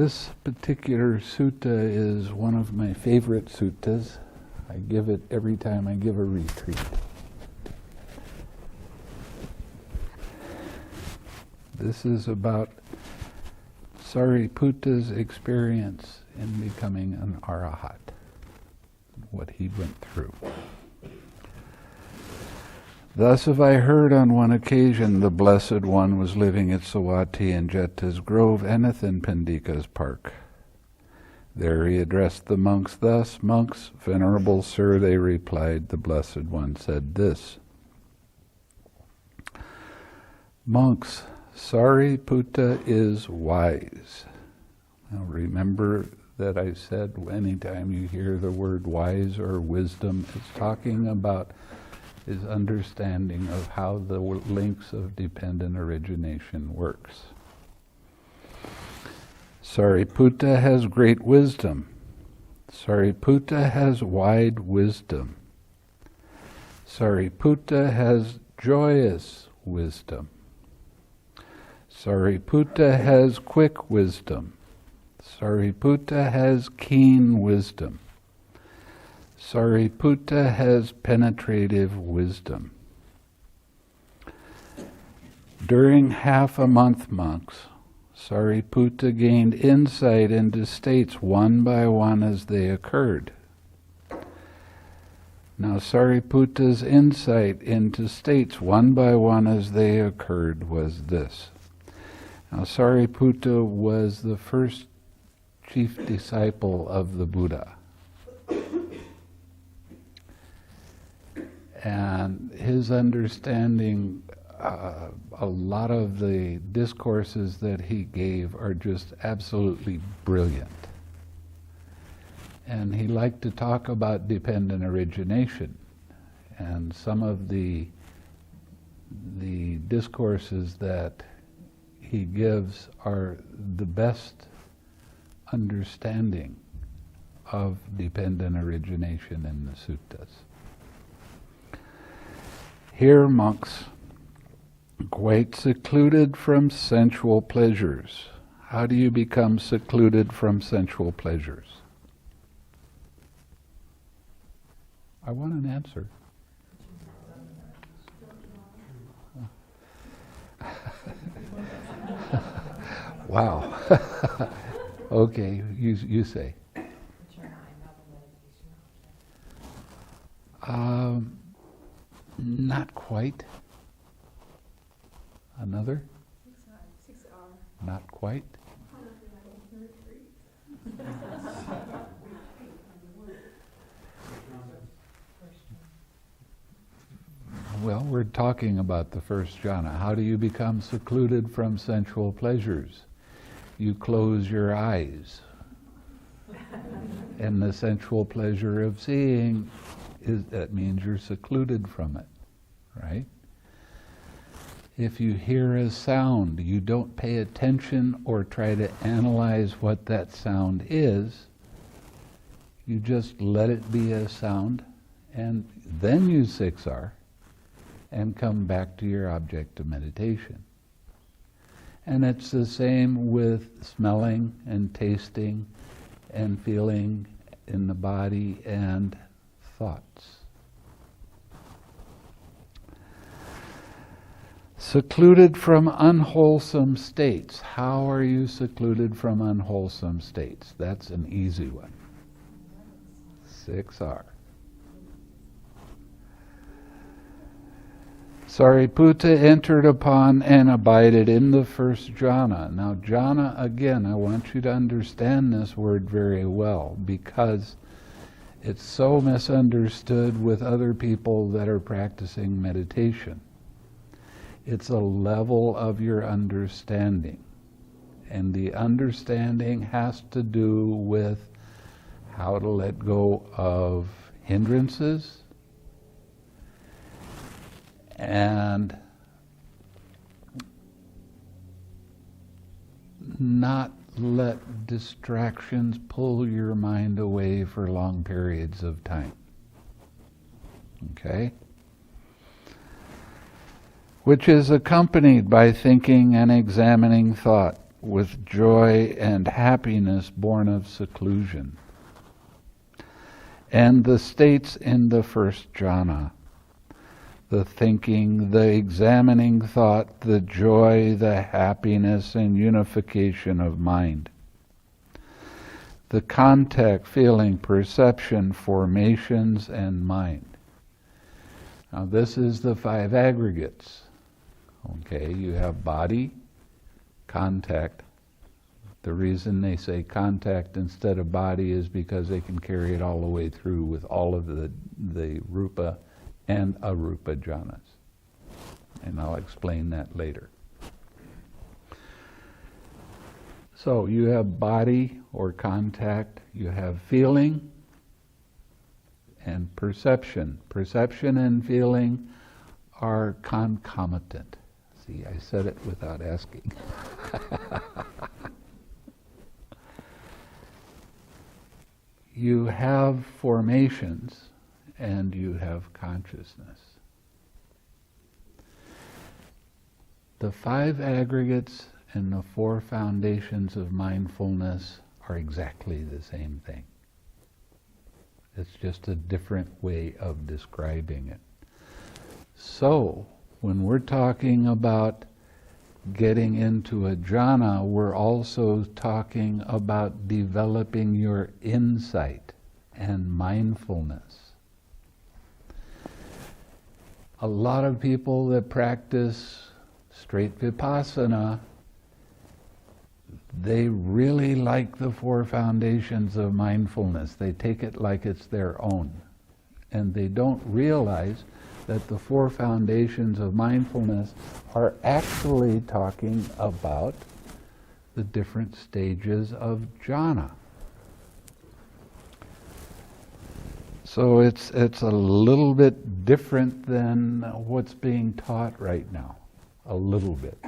This particular sutta is one of my favorite suttas. I give it every time I give a retreat. This is about Sariputta's experience in becoming an arahat, what he went through. Thus have I heard on one occasion the Blessed One was living at Sawati in Jeta's Grove, Anathan Pandika's park. There he addressed the monks thus, "Monks, venerable sir," they replied, the Blessed One said this: "Monks, Sariputta is wise." Now remember that I said anytime you hear the word wise or wisdom, it's talking about his understanding of how the links of dependent origination works. Sariputta has great wisdom. Sariputta has wide wisdom. Sariputta has joyous wisdom. Sariputta has quick wisdom. Sariputta has keen wisdom. Sariputta has penetrative wisdom. During half a month, monks, Sariputta gained insight into states one by one as they occurred. Now Sariputta's insight into states one by one as they occurred was this. Now Sariputta was the first chief disciple of the Buddha. And his understanding, a lot of the discourses that he gave are just absolutely brilliant. And he liked to talk about dependent origination. And some of the discourses that he gives are the best understanding of dependent origination in the suttas. Here, monks, quite secluded from sensual pleasures. How do you become secluded from sensual pleasures? I want an answer. Wow. Okay, you say. Not quite. Another? 6 hours. Not quite. Well, we're talking about the first jhana. How do you become secluded from sensual pleasures? You close your eyes. And the sensual pleasure of seeing, that means you're secluded from it, right? If you hear a sound, you don't pay attention or try to analyze what that sound is. You just let it be a sound, and then you 6R and come back to your object of meditation. And it's the same with smelling and tasting and feeling in the body and thoughts. Secluded from unwholesome states. How are you secluded from unwholesome states? That's an easy one. 6R. Sariputta entered upon and abided in the first jhana. Now jhana, again, I want you to understand this word very well, because it's so misunderstood with other people that are practicing meditation. It's a level of your understanding. And the understanding has to do with how to let go of hindrances and not let distractions pull your mind away for long periods of time. Okay? Which is accompanied by thinking and examining thought. with joy and happiness born of seclusion. And the states in the first jhana, the thinking, the examining thought, the joy, the happiness and unification of mind, the contact, feeling, perception, formations, and mind. Now this is the 5 aggregates. Okay, you have body, contact. The reason they say contact instead of body is because they can carry it all the way through with all of the rupa and arupa jhanas. And I'll explain that later. So you have body or contact, you have feeling and perception. Perception and feeling are concomitant. See, I said it without asking. You have formations and you have consciousness. The 5 aggregates and the 4 foundations of mindfulness are exactly the same thing. It's just a different way of describing it. So, when we're talking about getting into a jhana, we're also talking about developing your insight and mindfulness. A lot of people that practice straight vipassana, they really like the 4 foundations of mindfulness. They take it like it's their own. And they don't realize that the 4 foundations of mindfulness are actually talking about the different stages of jhana. So it's a little bit different than what's being taught right now. A little bit.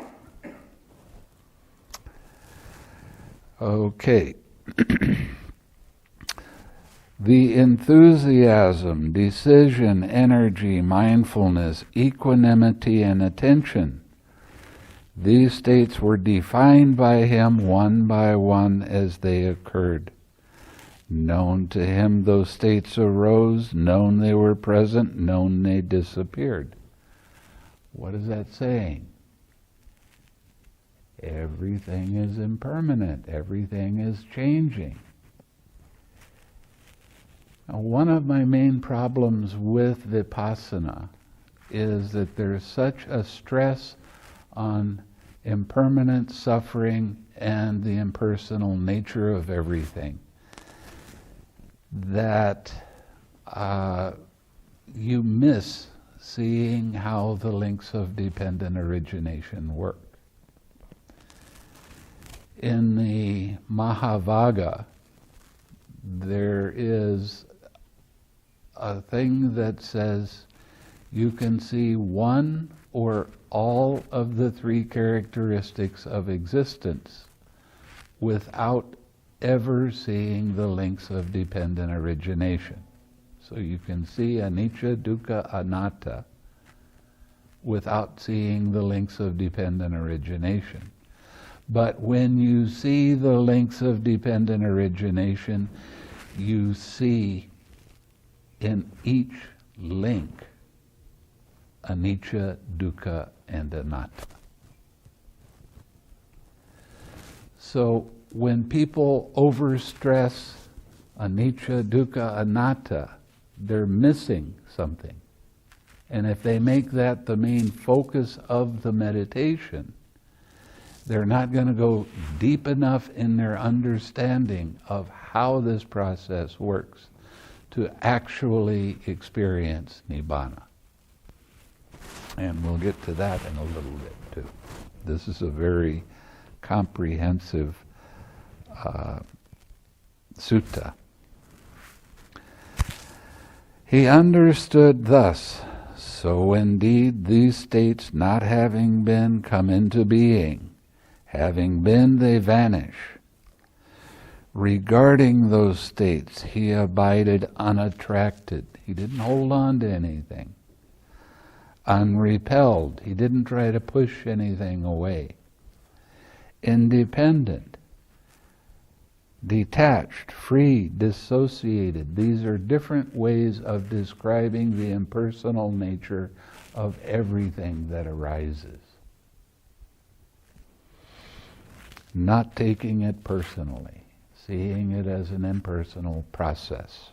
Okay. The enthusiasm, decision, energy, mindfulness, equanimity, and attention. These states were defined by him one by one as they occurred. Known to him those states arose, known they were present, known they disappeared. What is that saying? Everything is impermanent. Everything is changing. Now, one of my main problems with vipassana is that there's such a stress on impermanent suffering and the impersonal nature of everything that you miss seeing how the links of dependent origination work. In the Mahavagga, there is a thing that says you can see one or all of the 3 characteristics of existence without ever seeing the links of dependent origination. So you can see anicca, dukkha, anatta without seeing the links of dependent origination. But when you see the links of dependent origination, you see in each link anicca, dukkha, and anatta. So when people overstress anicca, dukkha, anatta, they're missing something. And if they make that the main focus of the meditation, they're not going to go deep enough in their understanding of how this process works to actually experience nibana. And we'll get to that in a little bit too. This is a very comprehensive sutta. He understood thus, so indeed these states not having been come into being, having been they vanish. Regarding those states, he abided unattracted. He didn't hold on to anything. Unrepelled. He didn't try to push anything away. independent, detached, free, dissociated. These are different ways of describing the impersonal nature of everything that arises. Not taking it personally, seeing it as an impersonal process.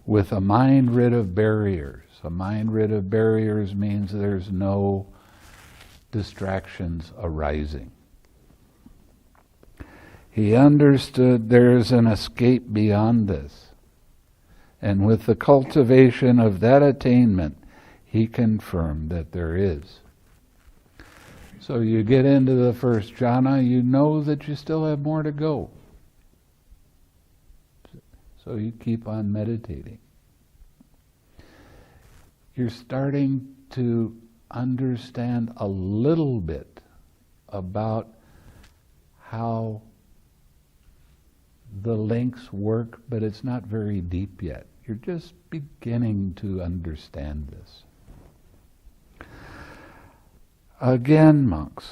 With a mind rid of barriers. A mind rid of barriers means there's no distractions arising. He understood there is an escape beyond this. And with the cultivation of that attainment, he confirmed that there is. So you get into the first jhana, you know that you still have more to go. So you keep on meditating. You're starting to understand a little bit about how the links work, but it's not very deep yet. You're just beginning to understand this. Again, monks,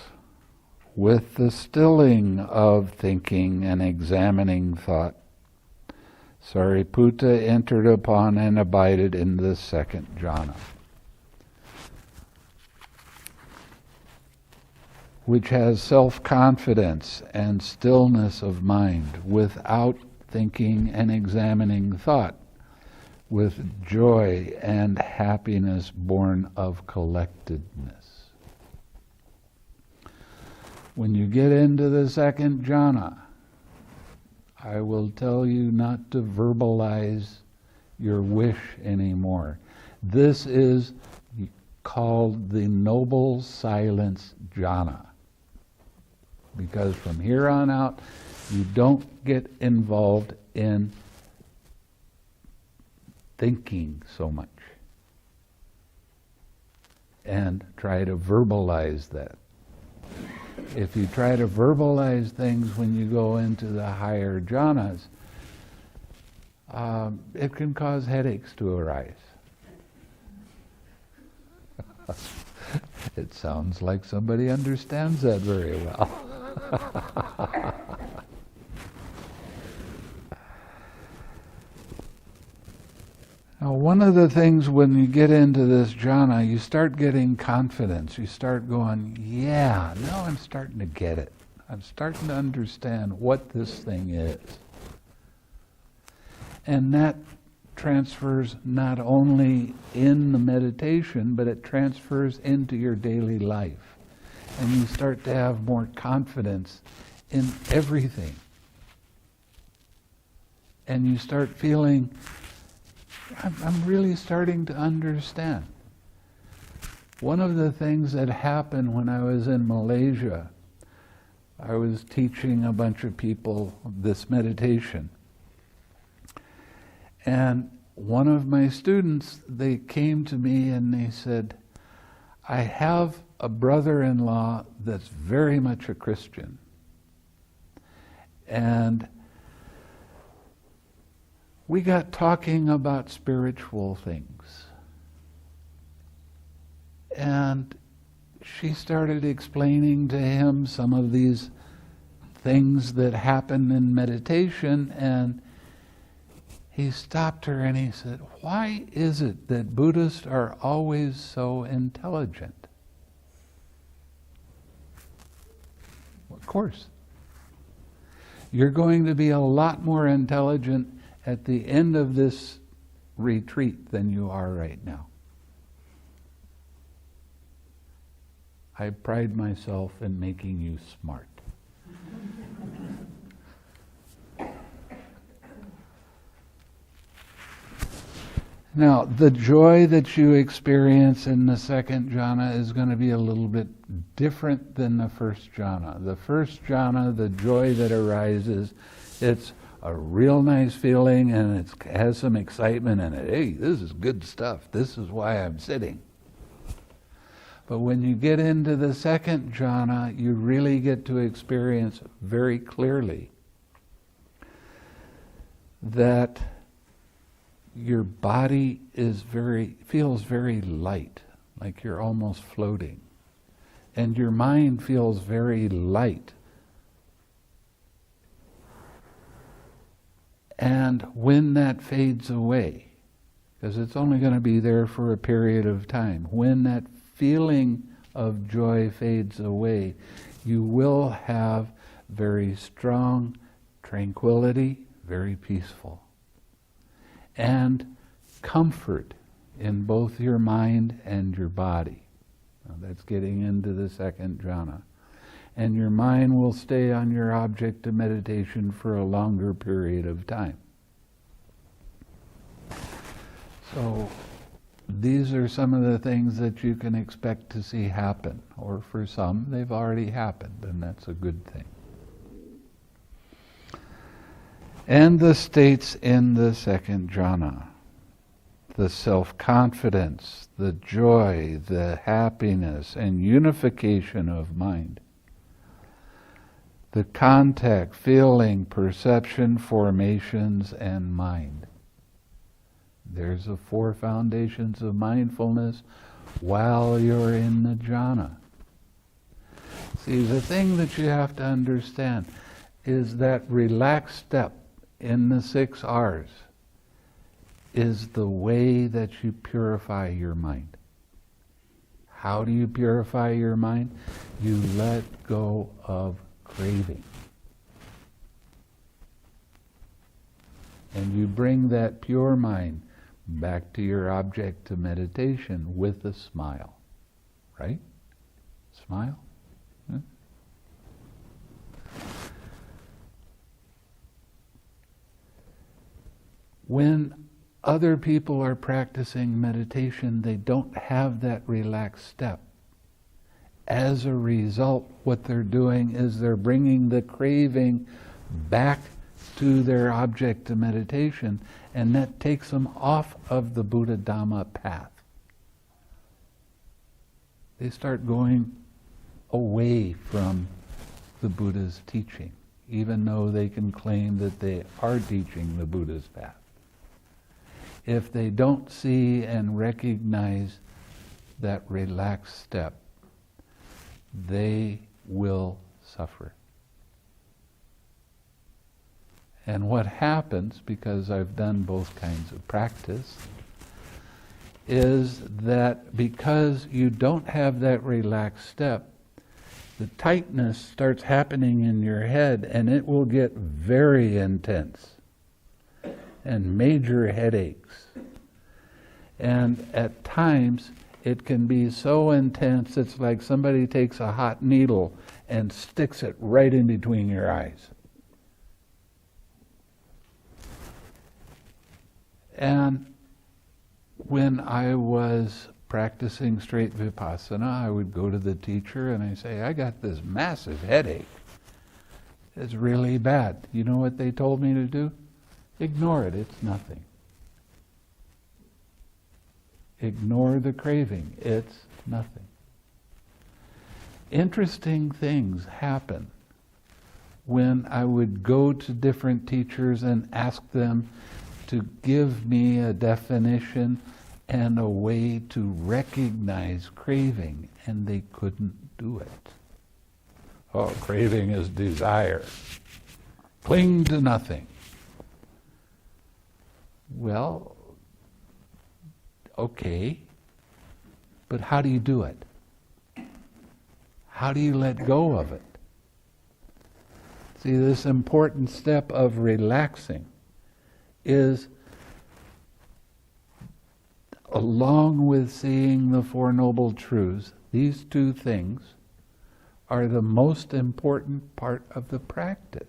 with the stilling of thinking and examining thought, Sariputta entered upon and abided in the second jhana, which has self-confidence and stillness of mind without thinking and examining thought, with joy and happiness born of collectedness. When you get into the second jhana, I will tell you not to verbalize your wish anymore. This is called the noble silence jhana. Because from here on out, you don't get involved in thinking so much and try to verbalize that. If you try to verbalize things when you go into the higher jhanas, it can cause headaches to arise. It sounds like somebody understands that very well. Now, one of the things when you get into this jhana, you start getting confidence. You start going, yeah, now I'm starting to get it. I'm starting to understand what this thing is. And that transfers not only in the meditation, but it transfers into your daily life. And you start to have more confidence in everything. And you start feeling, I'm really starting to understand. One of the things that happened when I was in Malaysia, I was teaching a bunch of people this meditation. And one of my students, they came to me and they said, I have a brother-in-law that's very much a Christian. And we got talking about spiritual things. And she started explaining to him some of these things that happen in meditation, and he stopped her and he said, why is it that Buddhists are always so intelligent? Of course. You're going to be a lot more intelligent at the end of this retreat than you are right now. I pride myself in making you smart. Now, the joy that you experience in the second jhana is going to be a little bit different than the first jhana. The first jhana, the joy that arises, it's a real nice feeling and it has some excitement in it. Hey, this is good stuff. This is why I'm sitting. But when you get into the second jhana, you really get to experience very clearly that your body feels very light, like you're almost floating. and your mind feels very light. And when that fades away, because it's only going to be there for a period of time, when that feeling of joy fades away, you will have very strong tranquility, very peaceful, and comfort in both your mind and your body. Now that's getting into the second jhana. And your mind will stay on your object of meditation for a longer period of time. So these are some of the things that you can expect to see happen, or for some, they've already happened, and that's a good thing. And the states in the second jhana, the self-confidence, the joy, the happiness, and unification of mind, the contact, feeling, perception, formations, and mind. There's the 4 foundations of mindfulness while you're in the jhana. See, the thing that you have to understand is that relaxed step in the 6 R's is the way that you purify your mind. How do you purify your mind? You let go of craving. And you bring that pure mind back to your object of meditation with a smile. Right? Smile? Huh? When other people are practicing meditation, they don't have that relaxed step. As a result, what they're doing is they're bringing the craving back to their object of meditation, and that takes them off of the Buddha Dhamma path. They start going away from the Buddha's teaching, even though they can claim that they are teaching the Buddha's path. If they don't see and recognize that relaxed step, they will suffer. And what happens, because I've done both kinds of practice, is that because you don't have that relaxed step, the tightness starts happening in your head, and it will get very intense and major headaches. And at times it can be so intense it's like somebody takes a hot needle and sticks it right in between your eyes. And when I was practicing straight vipassana, I would go to the teacher and I say, I got this massive headache. It's really bad. You know what they told me to do? Ignore it, it's nothing. Ignore the craving, it's nothing. Interesting things happen when I would go to different teachers and ask them to give me a definition and a way to recognize craving, and they couldn't do it. Oh, craving is desire. Cling to nothing. Well, okay, but how do you do it? How do you let go of it? See, this important step of relaxing is, along with seeing the Four Noble Truths, these 2 things are the most important part of the practice.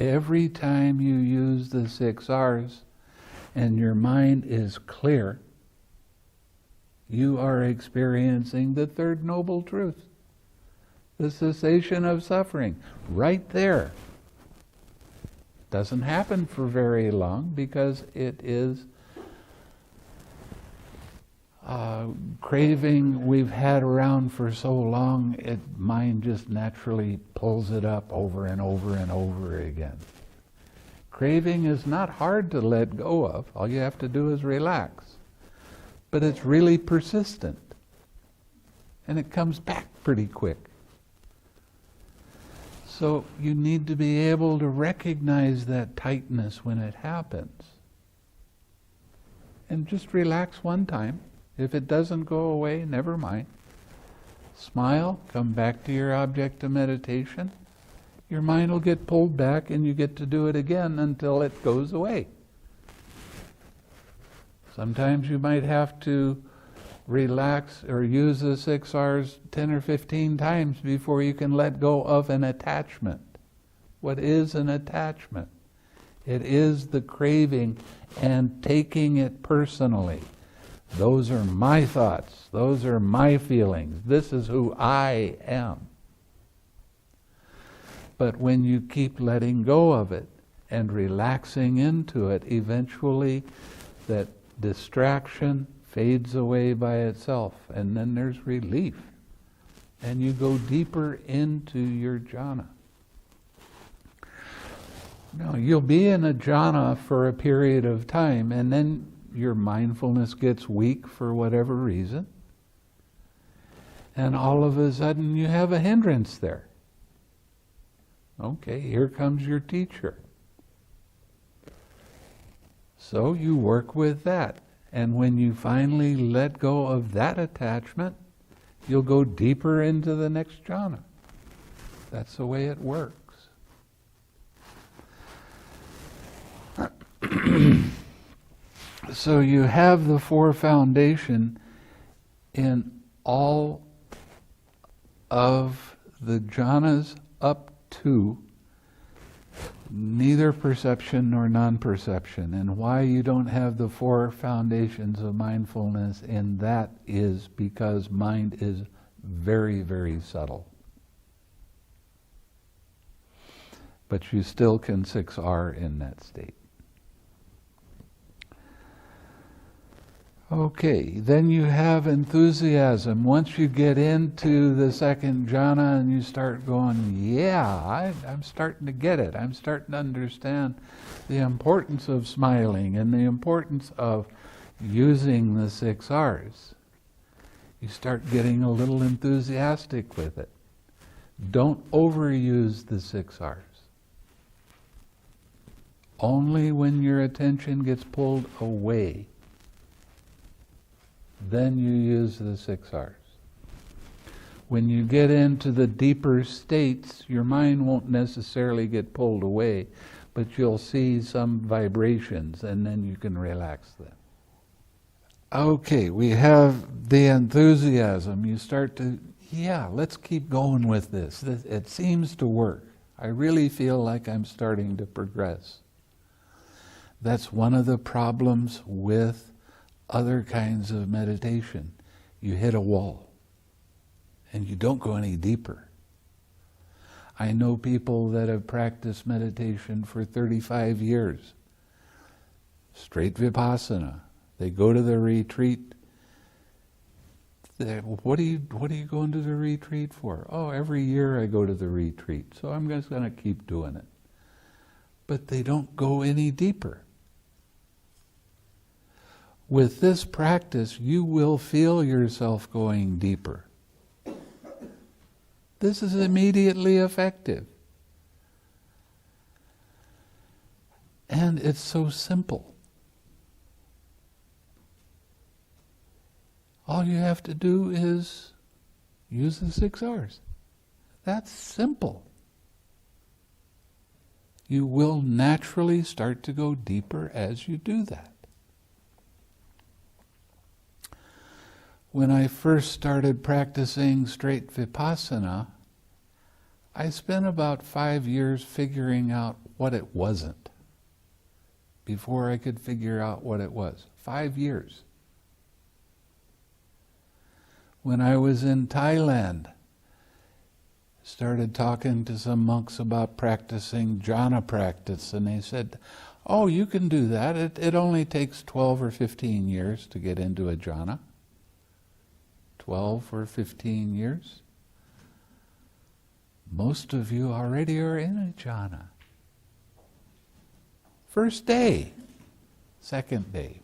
Every time you use the 6 R's and your mind is clear, you are experiencing the third noble truth, the cessation of suffering, right there. Doesn't happen for very long because it is craving we've had around for so long, mind just naturally pulls it up over and over and over again. Craving is not hard to let go of. All you have to do is relax. but it's really persistent. And it comes back pretty quick. So you need to be able to recognize that tightness when it happens. And just relax one time. If it doesn't go away, never mind. Smile, come back to your object of meditation. Your mind will get pulled back and you get to do it again until it goes away. Sometimes you might have to relax or use the 6 R's 10 or 15 times before you can let go of an attachment. What is an attachment? It is the craving and taking it personally. Those are my thoughts. Those are my feelings. This is who I am. But when you keep letting go of it and relaxing into it, eventually that distraction fades away by itself, and then there's relief. And you go deeper into your jhana. Now, you'll be in a jhana for a period of time, and then your mindfulness gets weak for whatever reason, and all of a sudden you have a hindrance there. Okay, here comes your teacher. So you work with that. And when you finally let go of that attachment, you'll go deeper into the next jhana. That's the way it works. So you have the 4 foundation in all of the jhanas up to neither perception nor non-perception. And why you don't have the 4 foundations of mindfulness in that is because mind is very, very subtle. But you still can 6R in that state. Okay, then you have enthusiasm. Once you get into the second jhana and you start going, yeah, I'm starting to get it. I'm starting to understand the importance of smiling and the importance of using the 6 R's. You start getting a little enthusiastic with it. Don't overuse the 6 R's. Only when your attention gets pulled away, then you use the 6 R's. When you get into the deeper states, your mind won't necessarily get pulled away, but you'll see some vibrations and then you can relax them. Okay, we have the enthusiasm. You start to, let's keep going with this. It seems to work. I really feel like I'm starting to progress. That's one of the problems with other kinds of meditation. You hit a wall and you don't go any deeper. I know people that have practiced meditation for 35 years, straight vipassana. They go to the retreat. What are you going to the retreat for? Oh, every year I go to the retreat, so I'm just going to keep doing it. But they don't go any deeper. With this practice, you will feel yourself going deeper. This is immediately effective. And it's so simple. All you have to do is use the 6 R's. That's simple. You will naturally start to go deeper as you do that. When I first started practicing straight vipassana, I spent about 5 years figuring out what it wasn't before I could figure out what it was. 5 years. When I was in Thailand, started talking to some monks about practicing jhana practice, and they said, oh, you can do that. It only takes 12 or 15 years to get into a jhana. 12 or 15 years. Most of you already are in a jhana. First day, second day.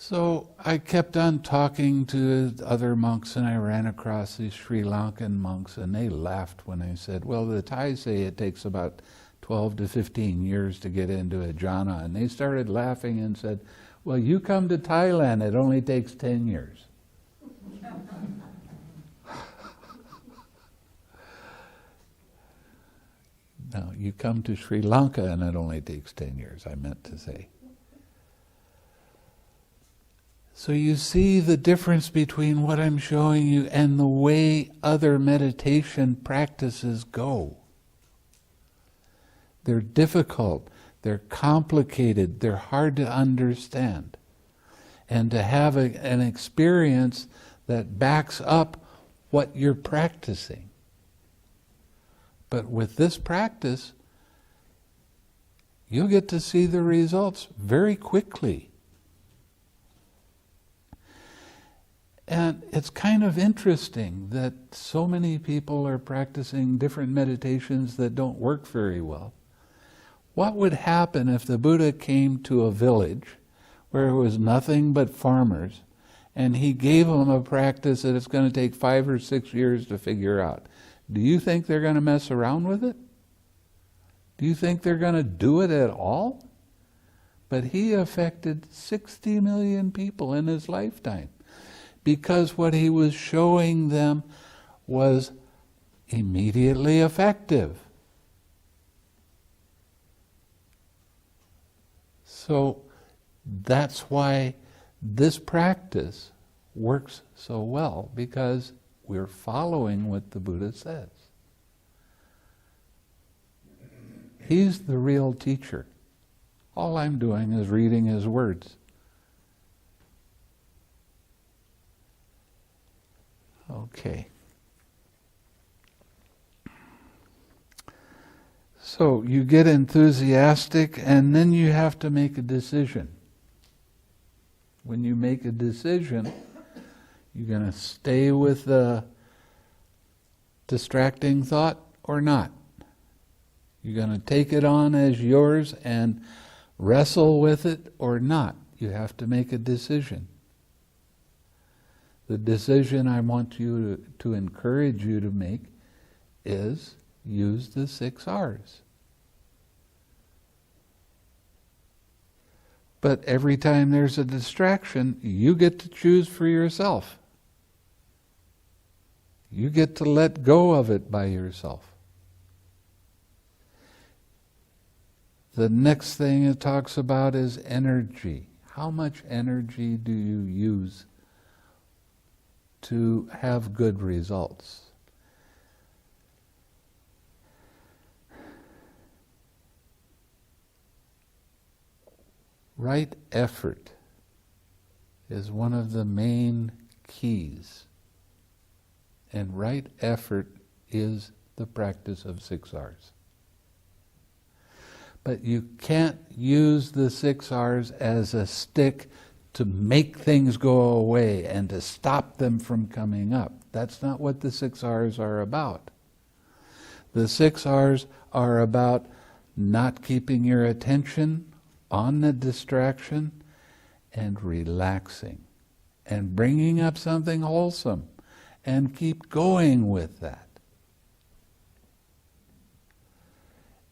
So I kept on talking to other monks, and I ran across these Sri Lankan monks, and they laughed when I said, well, the Thais say it takes about 12 to 15 years to get into a jhana. And they started laughing and said, well, you come to Thailand, it only takes 10 years. No, you come to Sri Lanka and it only takes 10 years, I meant to say. So you see the difference between what I'm showing you and the way other meditation practices go. They're difficult, they're complicated, they're hard to understand. And to have an experience that backs up what you're practicing. But with this practice, you'll get to see the results very quickly. And it's kind of interesting that so many people are practicing different meditations that don't work very well. What would happen if the Buddha came to a village where it was nothing but farmers, and he gave them a practice that it's going to take 5 or 6 years to figure out? Do you think they're going to mess around with it? Do you think they're going to do it at all? But he affected 60 million people in his lifetime, because what he was showing them was immediately effective. So that's why this practice works so well, because we're following what the Buddha says. He's the real teacher. All I'm doing is reading his words. Okay. So you get enthusiastic, and then you have to make a decision. When you make a decision, you're going to stay with the distracting thought or not. You're going to take it on as yours and wrestle with it or not. You have to make a decision. The decision I want you to encourage you to make is use the 6 R's. But every time there's a distraction, you get to choose for yourself. You get to let go of it by yourself. The next thing it talks about is energy. How much energy do you use to have good results? Right effort is one of the main keys. And right effort is the practice of 6 R's. But you can't use the 6 R's as a stick to make things go away and to stop them from coming up. That's not what the 6 R's are about. The 6 R's are about not keeping your attention on the distraction and relaxing and bringing up something wholesome and keep going with that.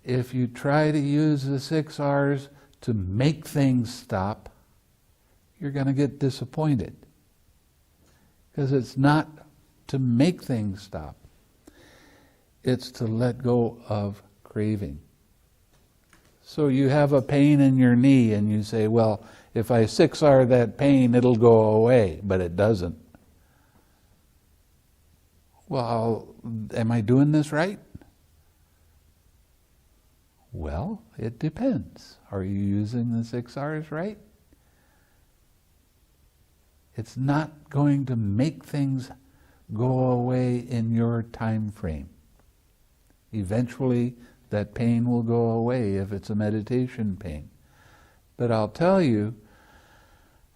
If you try to use the 6 R's to make things stop, you're going to get disappointed. Because it's not to make things stop. It's to let go of craving. So you have a pain in your knee and you say, well, if I 6 R that pain, it'll go away, but it doesn't. Well, am I doing this right? Well, it depends. Are you using the 6 R's right? It's not going to make things go away in your time frame. Eventually, that pain will go away if it's a meditation pain. But I'll tell you,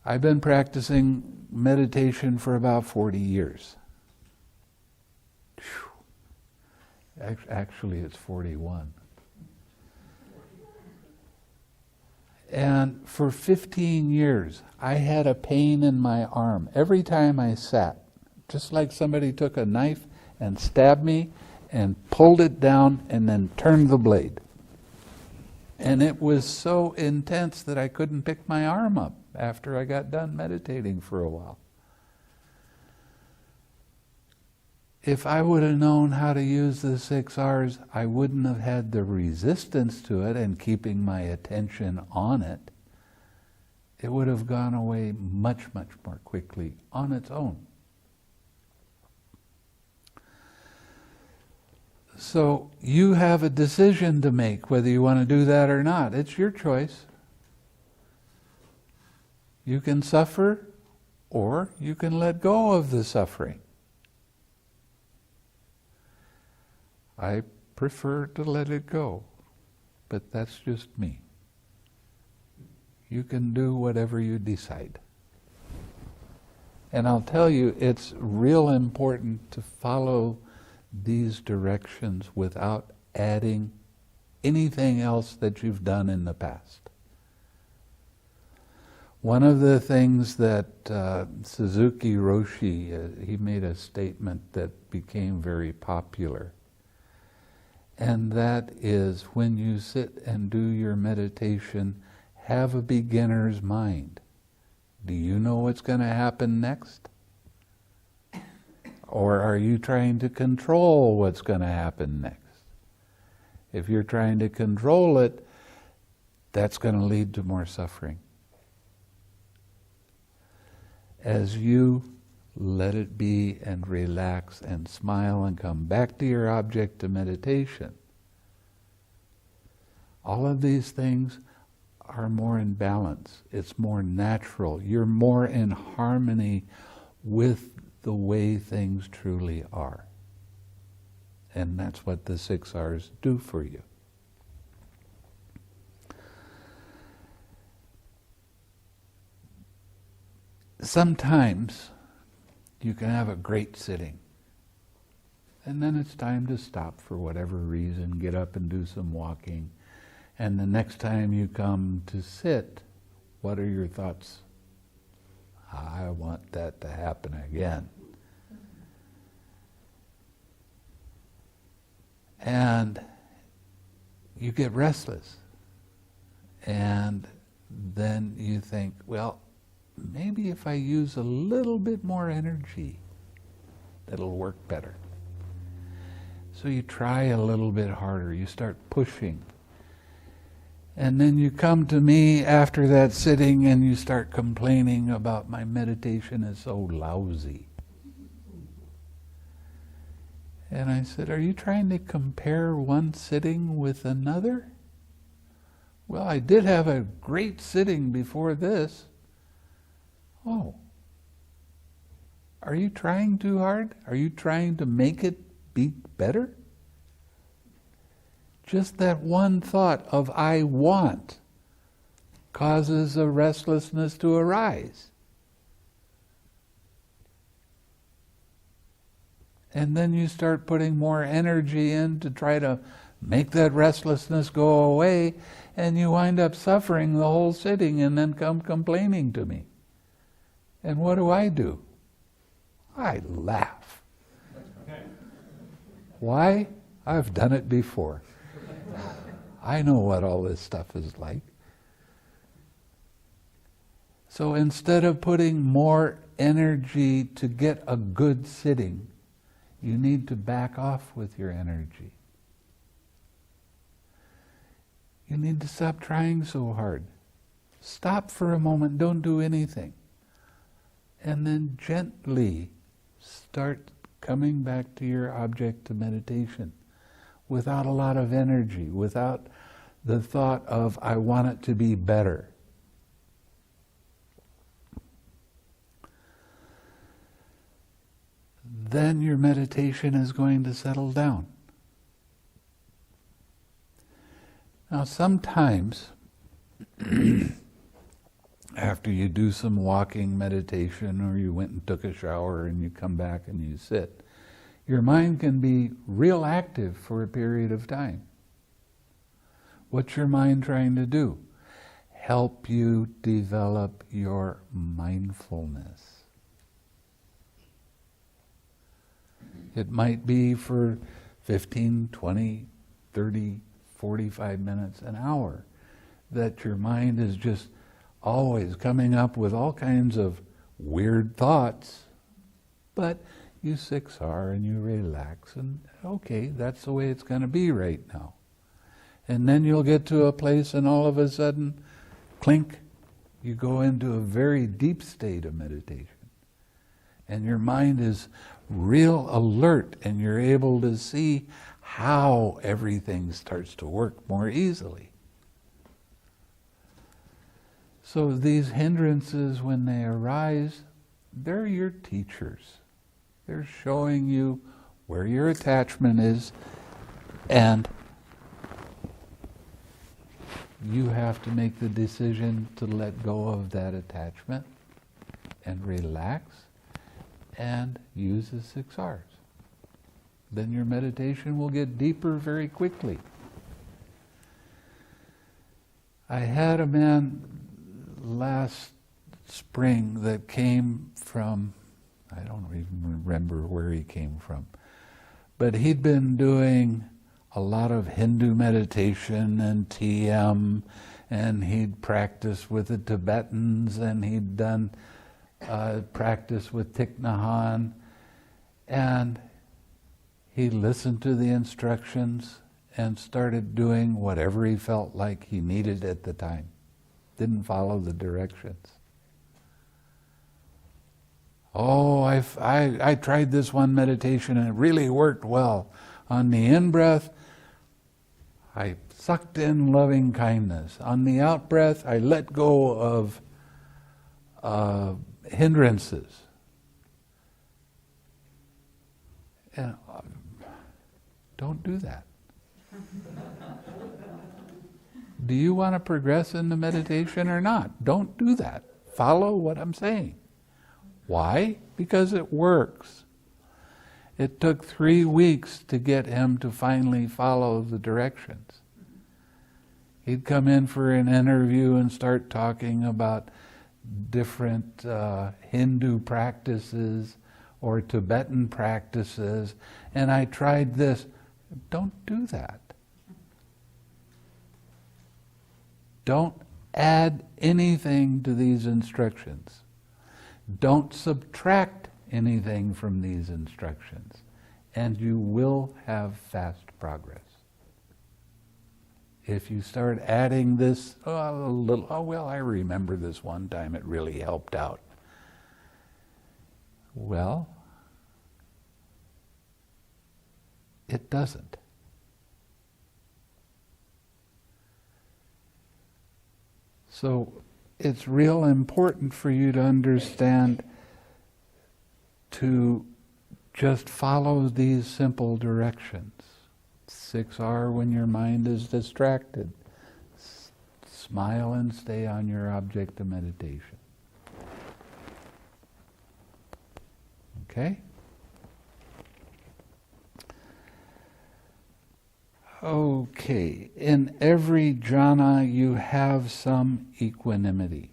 I've been practicing meditation for about 40 years. Actually, it's 41. And for 15 years, I had a pain in my arm every time I sat, just like somebody took a knife and stabbed me and pulled it down and then turned the blade. And it was so intense that I couldn't pick my arm up after I got done meditating for a while. If I would have known how to use the 6 R's, I wouldn't have had the resistance to it and keeping my attention on it. It would have gone away much, much more quickly on its own. So you have a decision to make whether you want to do that or not. It's your choice. You can suffer or you can let go of the suffering. I prefer to let it go, but that's just me. You can do whatever you decide. And I'll tell you, it's real important to follow these directions without adding anything else that you've done in the past. One of the things that Suzuki Roshi, he made a statement that became very popular. And that is, when you sit and do your meditation, have a beginner's mind. Do you know what's going to happen next? Or are you trying to control what's going to happen next? If you're trying to control it, that's going to lead to more suffering. As you let it be and relax and smile and come back to your object of meditation, all of these things are more in balance. It's more natural. You're more in harmony with the way things truly are. And that's what the 6 R's do for you. Sometimes you can have a great sitting, and then it's time to stop for whatever reason, get up and do some walking, and the next time you come to sit, what are your thoughts? I want that to happen again. And you get restless, and then you think, well, maybe if I use a little bit more energy, that'll work better. So you try a little bit harder, you start pushing. And then you come to me after that sitting and you start complaining about my meditation is so lousy. And I said, are you trying to compare one sitting with another? Well, I did have a great sitting before this. Oh, are you trying too hard? Are you trying to make it be better? Just that one thought of I want causes a restlessness to arise. And then you start putting more energy in to try to make that restlessness go away, and you wind up suffering the whole sitting and then come complaining to me. And what do? I laugh. Why? I've done it before. I know what all this stuff is like. So instead of putting more energy to get a good sitting, you need to back off with your energy. You need to stop trying so hard. Stop for a moment, don't do anything. And then gently start coming back to your object of meditation without a lot of energy, without the thought of, I want it to be better. Then your meditation is going to settle down. Now sometimes, after you do some walking meditation or you went and took a shower and you come back and you sit, your mind can be real active for a period of time. What's your mind trying to do? help you develop your mindfulness. It might be for 15, 20, 30, 45 minutes, an hour, that your mind is just always coming up with all kinds of weird thoughts, but you 6R and you relax, and okay, that's the way it's going to be right now. And then you'll get to a place and all of a sudden, clink, you go into a very deep state of meditation. And your mind is real alert, and you're able to see how everything starts to work more easily. So these hindrances, when they arise, they're your teachers. They're showing you where your attachment is, and you have to make the decision to let go of that attachment and relax and use the 6Rs. Then your meditation will get deeper very quickly. I had a man last spring that came from, I don't even remember where he came from, but he'd been doing a lot of Hindu meditation and TM, and he'd practiced with the Tibetans, and he'd done practice with Thich Nhat Hanh, and he listened to the instructions and started doing whatever he felt like he needed at the time. Didn't follow the directions. Oh, I tried this one meditation and it really worked well. On the in-breath, I sucked in loving kindness. On the out-breath, I let go of hindrances. And don't do that. Do you want to progress in the meditation or not? Don't do that. Follow what I'm saying. Why? Because it works. It took 3 weeks to get him to finally follow the directions. He'd come in for an interview and start talking about different Hindu practices or Tibetan practices, and I tried this. Don't do that. Don't add anything to these instructions. Don't subtract anything from these instructions, and you will have fast progress. If you start adding this, I remember this one time it really helped out. Well, it doesn't. So it's real important for you to understand to just follow these simple directions. 6R when your mind is distracted. Smile and stay on your object of meditation. Okay? Okay, in every jhana you have some equanimity.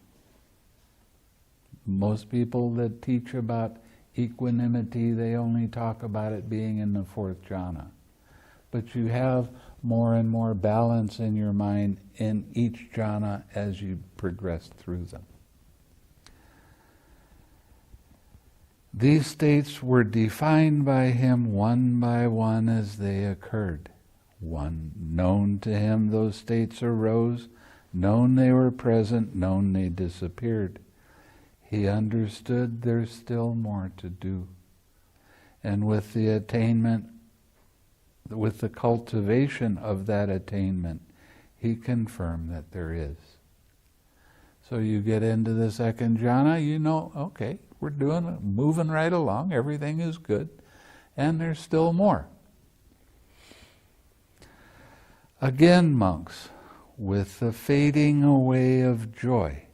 Most people that teach about equanimity, they only talk about it being in the 4th jhana. But you have more and more balance in your mind in each jhana as you progress through them. These states were defined by him one by one as they occurred. One, known to him those states arose, known they were present, known they disappeared. He understood there's still more to do. And with the attainment, with the cultivation of that attainment, he confirmed that there is. So you get into the 2nd jhana, you know, okay, we're moving right along, everything is good, and there's still more. Again, monks, with the fading away of joy,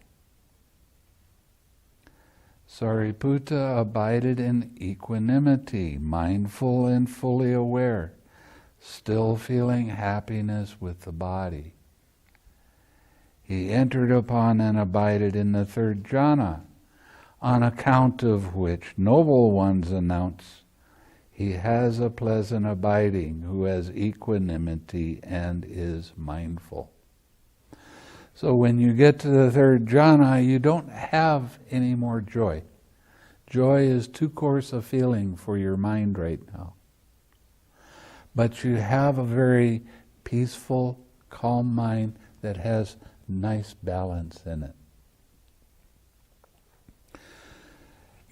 Sariputta abided in equanimity, mindful and fully aware, still feeling happiness with the body. he entered upon and abided in the third jhana, on account of which noble ones announce, he has a pleasant abiding who has equanimity and is mindful. So when you get to the third jhana, you don't have any more joy. Joy is too coarse a feeling for your mind right now. But you have a very peaceful, calm mind that has nice balance in it.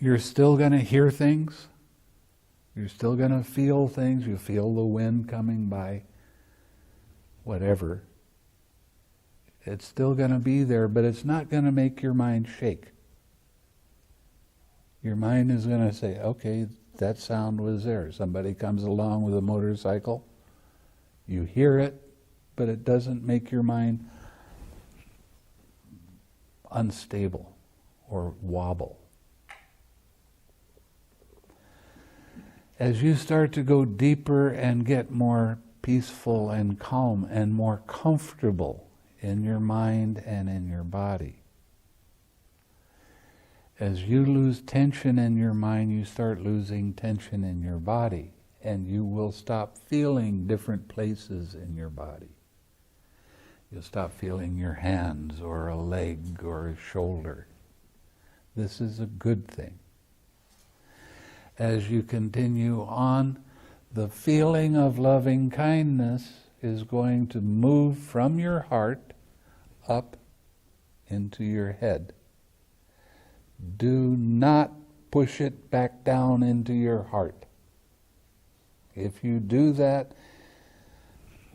You're still going to hear things. You're still going to feel things. You feel the wind coming by. Whatever. It's still going to be there, but it's not going to make your mind shake. Your mind is going to say, okay, that sound was there. Somebody comes along with a motorcycle. You hear it, but it doesn't make your mind unstable or wobble. As you start to go deeper and get more peaceful and calm and more comfortable in your mind and in your body, as you lose tension in your mind, you start losing tension in your body, and you will stop feeling different places in your body. You'll stop feeling your hands or a leg or a shoulder. This is a good thing. As you continue on, the feeling of loving kindness is going to move from your heart up into your head. Do not push it back down into your heart. If you do that,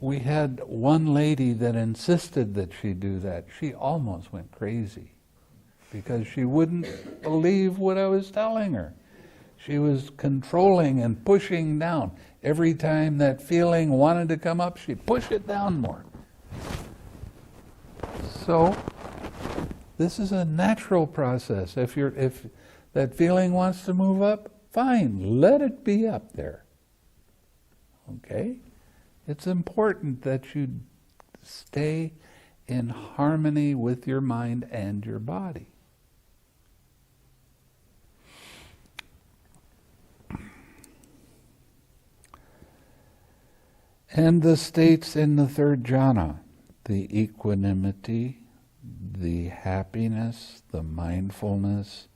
we had one lady that insisted that she do that. She almost went crazy because she wouldn't believe what I was telling her. She was controlling and pushing down. Every time that feeling wanted to come up, she'd push it down more. So, this is a natural process. If that feeling wants to move up, fine, let it be up there. Okay? It's important that you stay in harmony with your mind and your body. And the states in the third jhana, the equanimity, the happiness, the mindfulness,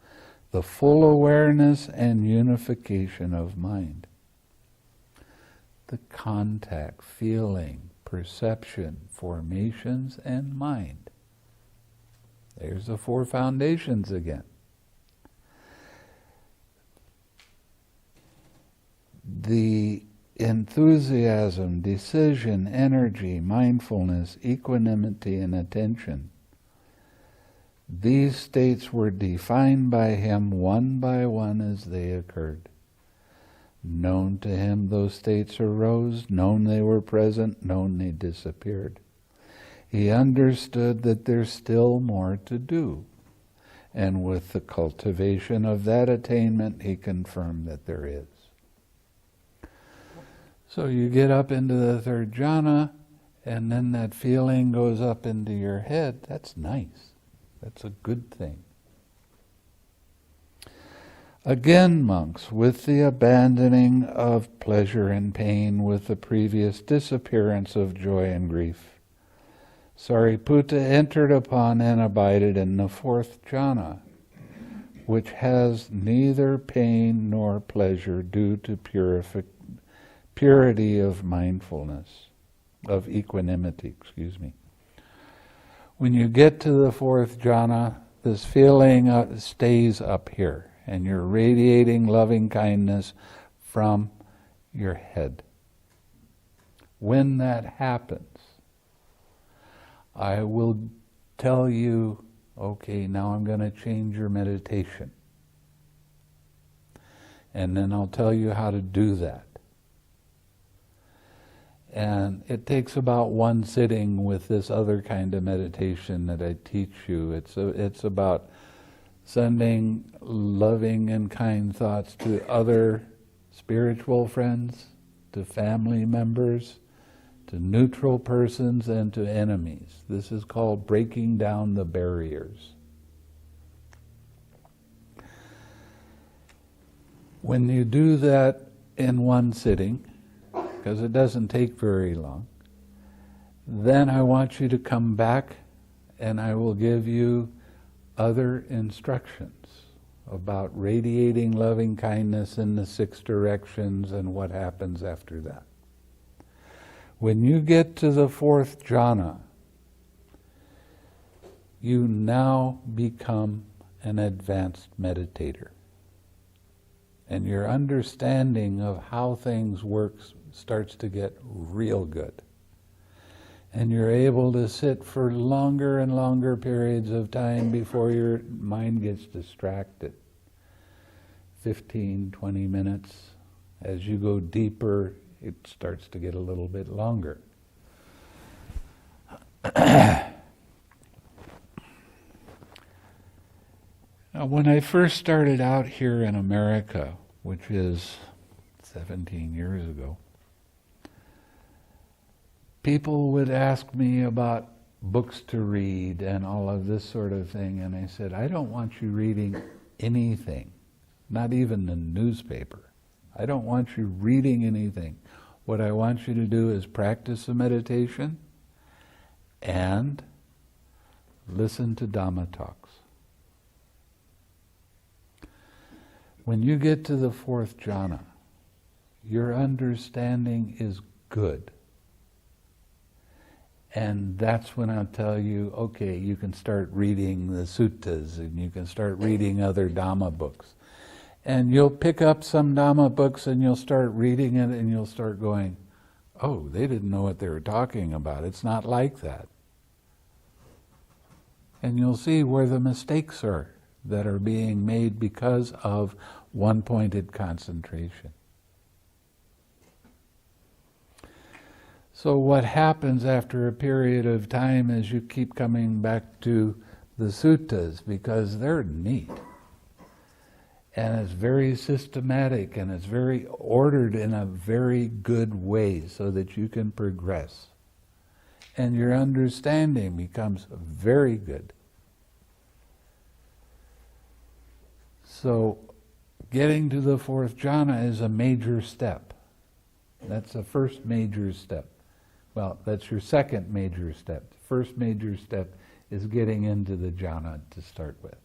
the full awareness and unification of mind. The contact, feeling, perception, formations, and mind. There's the four foundations again. The enthusiasm, decision, energy, mindfulness, equanimity, and attention. These states were defined by him one by one as they occurred. Known to him those states arose, known they were present, known they disappeared. He understood that there's still more to do. And with the cultivation of that attainment, he confirmed that there is. So you get up into the third jhana, and then that feeling goes up into your head. That's nice. That's a good thing. Again, monks, with the abandoning of pleasure and pain, with the previous disappearance of joy and grief, Sariputta entered upon and abided in the fourth jhana, which has neither pain nor pleasure due to purity of mindfulness, of equanimity, When you get to the fourth jhana, this feeling stays up here, and you're radiating loving kindness from your head. When that happens, I will tell you, okay, now I'm going to change your meditation. And then I'll tell you how to do that. And it takes about one sitting with this other kind of meditation that I teach you. It's about sending loving and kind thoughts to other spiritual friends, to family members, to neutral persons and to enemies. This is called breaking down the barriers. When you do that in one sitting, because it doesn't take very long, then I want you to come back and I will give you other instructions about radiating loving kindness in the 6 directions and what happens after that. When you get to the 4th jhana, you now become an advanced meditator. And your understanding of how things work starts to get real good. And you're able to sit for longer and longer periods of time before your mind gets distracted. 15, 20 minutes. As you go deeper, it starts to get a little bit longer. Now, when I first started out here in America, which is 17 years ago, people would ask me about books to read and all of this sort of thing, and I said, I don't want you reading anything, not even the newspaper. I don't want you reading anything. What I want you to do is practice a meditation and listen to Dhamma talks. When you get to the 4th jhana, your understanding is good. And that's when I'll tell you, okay, you can start reading the suttas and you can start reading other Dhamma books. And you'll pick up some Dhamma books and you'll start reading it and you'll start going, oh, they didn't know what they were talking about. It's not like that. And you'll see where the mistakes are that are being made because of one-pointed concentration. So what happens after a period of time is you keep coming back to the suttas because they're neat. And it's very systematic and it's very ordered in a very good way so that you can progress. And your understanding becomes very good. So getting to the 4th jhana is a major step. That's the first major step. Well, that's your second major step. The first major step is getting into the jhana to start with.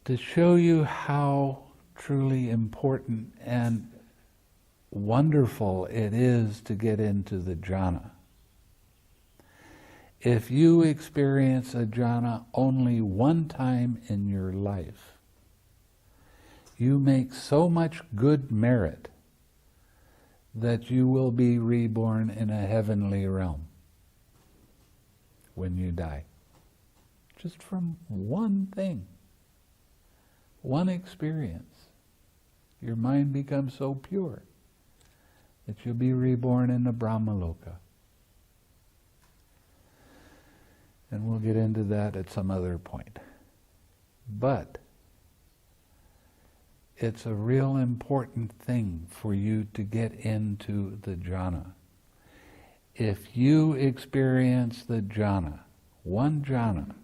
To show you how truly important and wonderful it is to get into the jhana. If you experience a jhana only one time in your life, you make so much good merit that you will be reborn in a heavenly realm when you die. Just from one thing, one experience. Your mind becomes so pure that you'll be reborn in the Brahmaloka. And we'll get into that at some other point. But it's a real important thing for you to get into the jhana. If you experience the jhana, one jhana,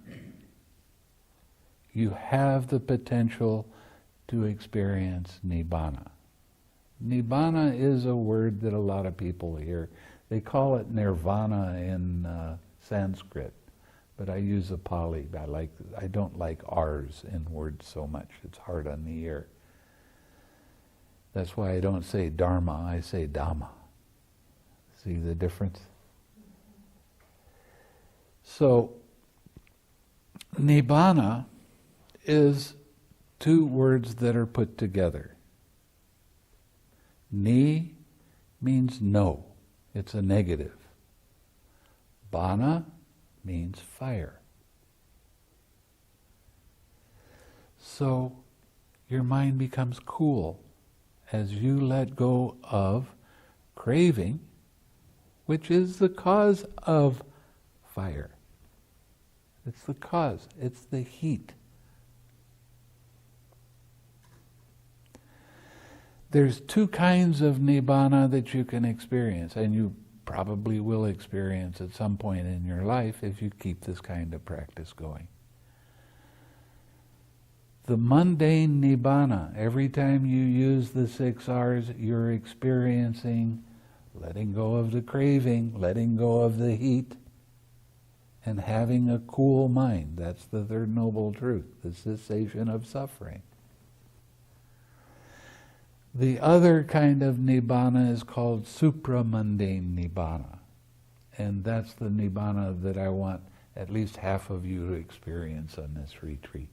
you have the potential to experience nibana. Nibana is a word that a lot of people hear. They call it nirvana in Sanskrit. But I use a Pali. I don't like R's in words so much. It's hard on the ear. That's why I don't say Dharma, I say Dhamma. See the difference? So, Nibbana is 2 words that are put together. Ni means no. It's a negative. Bana means fire. So your mind becomes cool as you let go of craving, which is the cause of fire. It's the cause. It's the heat. There's two kinds of nibana that you can experience, and you probably will experience at some point in your life if you keep this kind of practice going. The mundane nibana, every time you use the 6 R's, you're experiencing letting go of the craving, letting go of the heat, and having a cool mind. That's the third noble truth, the cessation of suffering. The other kind of nibbana is called supramundane nibbana. And that's the nibbana that I want at least half of you to experience on this retreat.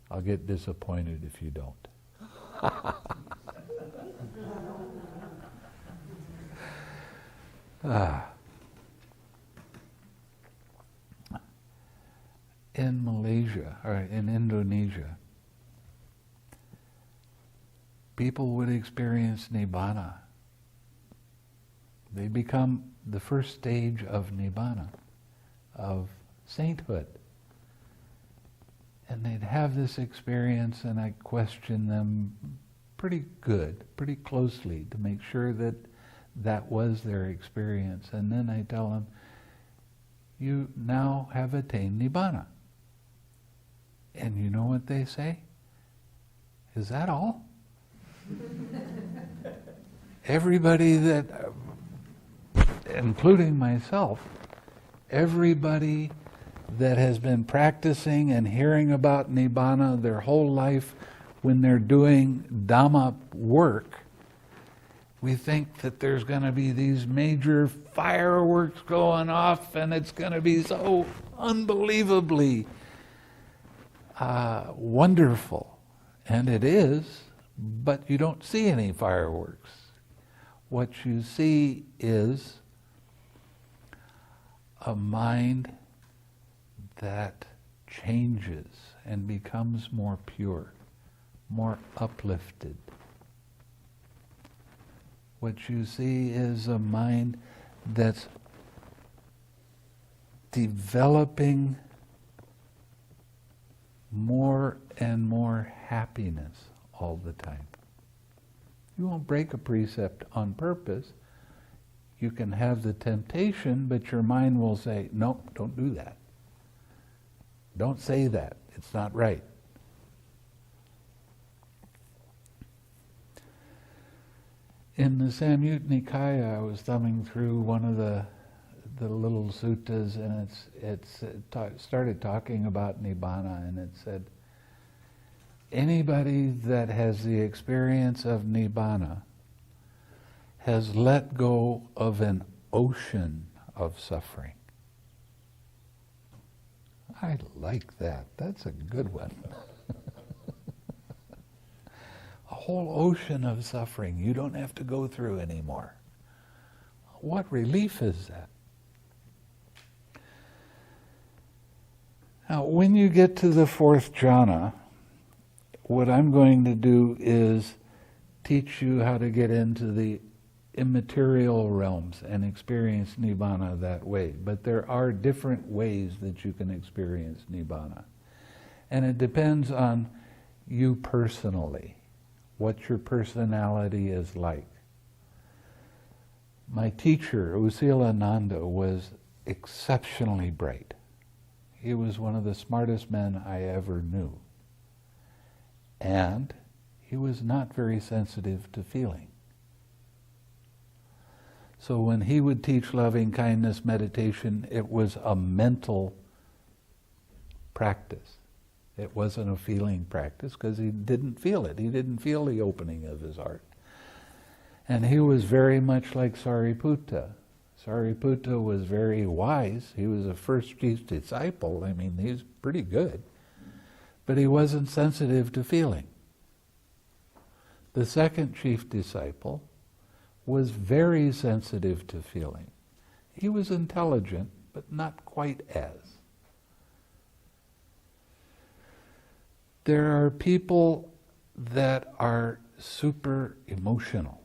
I'll get disappointed if you don't. In Malaysia, or in Indonesia, people would experience nibbana. They become the first stage of nibbana, of sainthood. And they'd have this experience, and I question them pretty closely to make sure that that was their experience. And then I tell them, you now have attained nibbana. And you know what they say? Is that all? Everybody that, including myself, everybody that has been practicing and hearing about nibbana their whole life, when they're doing Dhamma work, we think that there's going to be these major fireworks going off and it's going to be so unbelievably wonderful. And it is, but you don't see any fireworks. What you see is a mind that changes and becomes more pure, more uplifted. What you see is a mind that's developing more and more happiness all the time. You won't break a precept on purpose. You can have the temptation, but your mind will say, nope, don't do that. Don't say that. It's not right. In the Samyutta Nikaya, I was thumbing through one of the little suttas, and it started talking about nibbana, and it said, anybody that has the experience of nibbana has let go of an ocean of suffering. I like that. That's a good one. A whole ocean of suffering you don't have to go through anymore. What relief is that? Now, when you get to the 4th jhana, what I'm going to do is teach you how to get into the immaterial realms and experience nibbana that way. But there are different ways that you can experience nibbana. And it depends on you personally, what your personality is like. My teacher, Usila Nanda, was exceptionally bright. He was one of the smartest men I ever knew. And he was not very sensitive to feeling. So when he would teach loving kindness meditation, it was a mental practice. It wasn't a feeling practice because he didn't feel it. He didn't feel the opening of his heart. And he was very much like Sariputta. Sariputta was very wise. He was a first chief disciple. I mean, he's pretty good. But he wasn't sensitive to feeling. The second chief disciple was very sensitive to feeling. He was intelligent, but not quite as. There are people that are super emotional,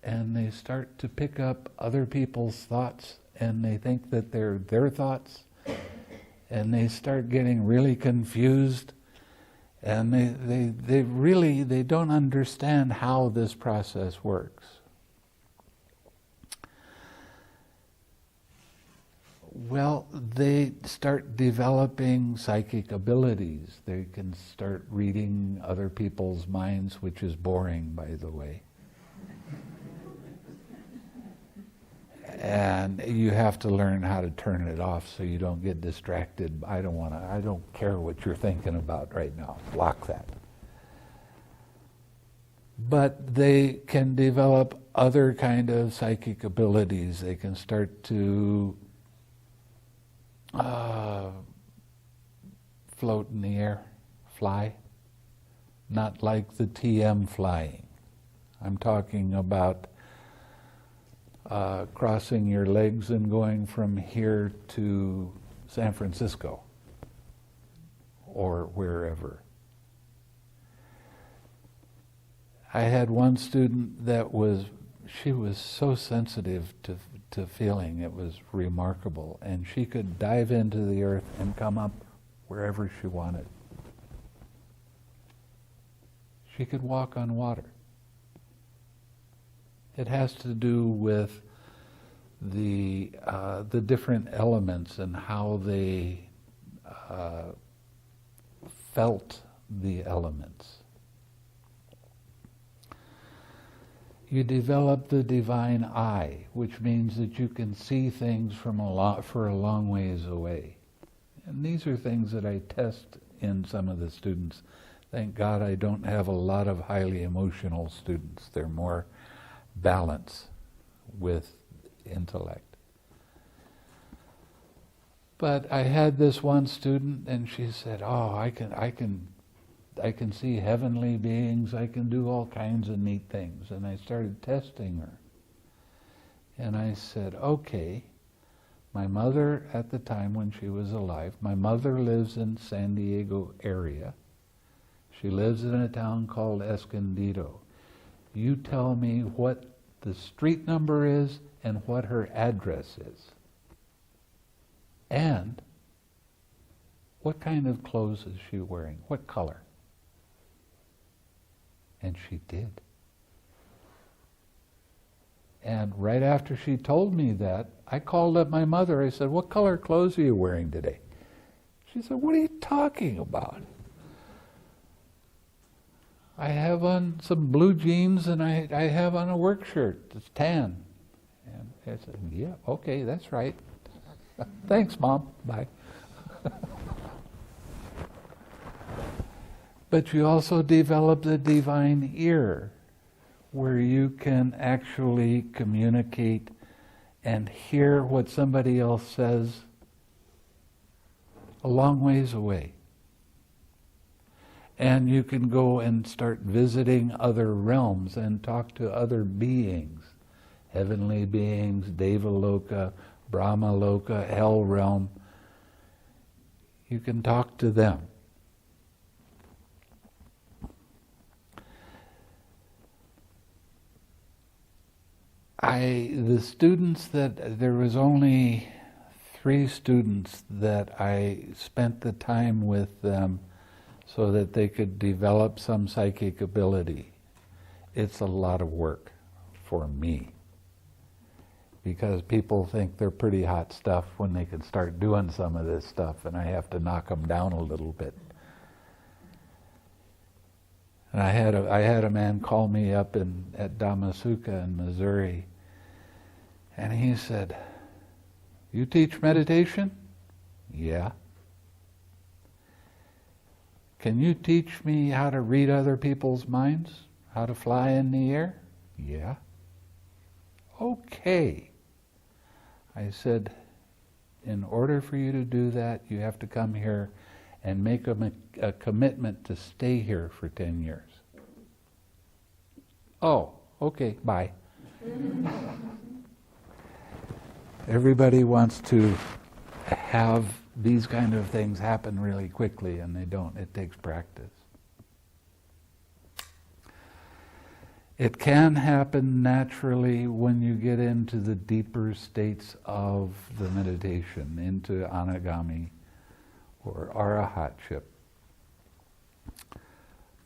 and they start to pick up other people's thoughts, and they think that they're their thoughts, and they start getting really confused, And they really, they don't understand how this process works. Well, they start developing psychic abilities. They can start reading other people's minds, which is boring, by the way. And you have to learn how to turn it off so you don't get distracted. I don't care what you're thinking about right now. Block that. But they can develop other kind of psychic abilities. They can start to float in the air, fly. Not like the TM flying. I'm talking about crossing your legs and going from here to San Francisco or wherever. I had one student that she was so sensitive to feeling, it was remarkable, and she could dive into the earth and come up wherever she wanted. She could walk on water. It has to do with the different elements and how they felt the elements. You develop the divine eye, which means that you can see things for a long ways away. And these are things that I test in some of the students. Thank God I don't have a lot of highly emotional students. They're more balance with intellect. But I had this one student, and she said, "Oh, I can see heavenly beings. I can do all kinds of neat things." And I started testing her. And I said, "Okay, my mother at the time when she was alive, my mother lives in San Diego area. She lives in a town called Escondido. You tell me what the street number is and what her address is. And what kind of clothes is she wearing? What color?" And she did. And right after she told me that, I called up my mother. I said, "What color clothes are you wearing today?" She said, "What are you talking about? I have on some blue jeans and I have on a work shirt. It's tan." And I said, "Yeah, okay, that's right. Thanks, Mom. Bye." But you also develop the divine ear, where you can actually communicate and hear what somebody else says a long ways away. And you can go and start visiting other realms and talk to other beings, heavenly beings, Devaloka, Brahmaloka, hell realm. You can talk to them. There was only 3 students that I spent the time with them so that they could develop some psychic ability. It's a lot of work for me, because people think they're pretty hot stuff when they can start doing some of this stuff, and I have to knock them down a little bit. And I had a man call me up at Damasuka in Missouri, and he said, "You teach meditation?" "Yeah." "Can you teach me how to read other people's minds? How to fly in the air?" "Yeah." "Okay." I said, "In order for you to do that, you have to come here and make a commitment to stay here for 10 years. "Oh, okay, bye." Everybody wants to have these kind of things happen really quickly, and they don't. It takes practice. It can happen naturally when you get into the deeper states of the meditation, into anagami or arahatship.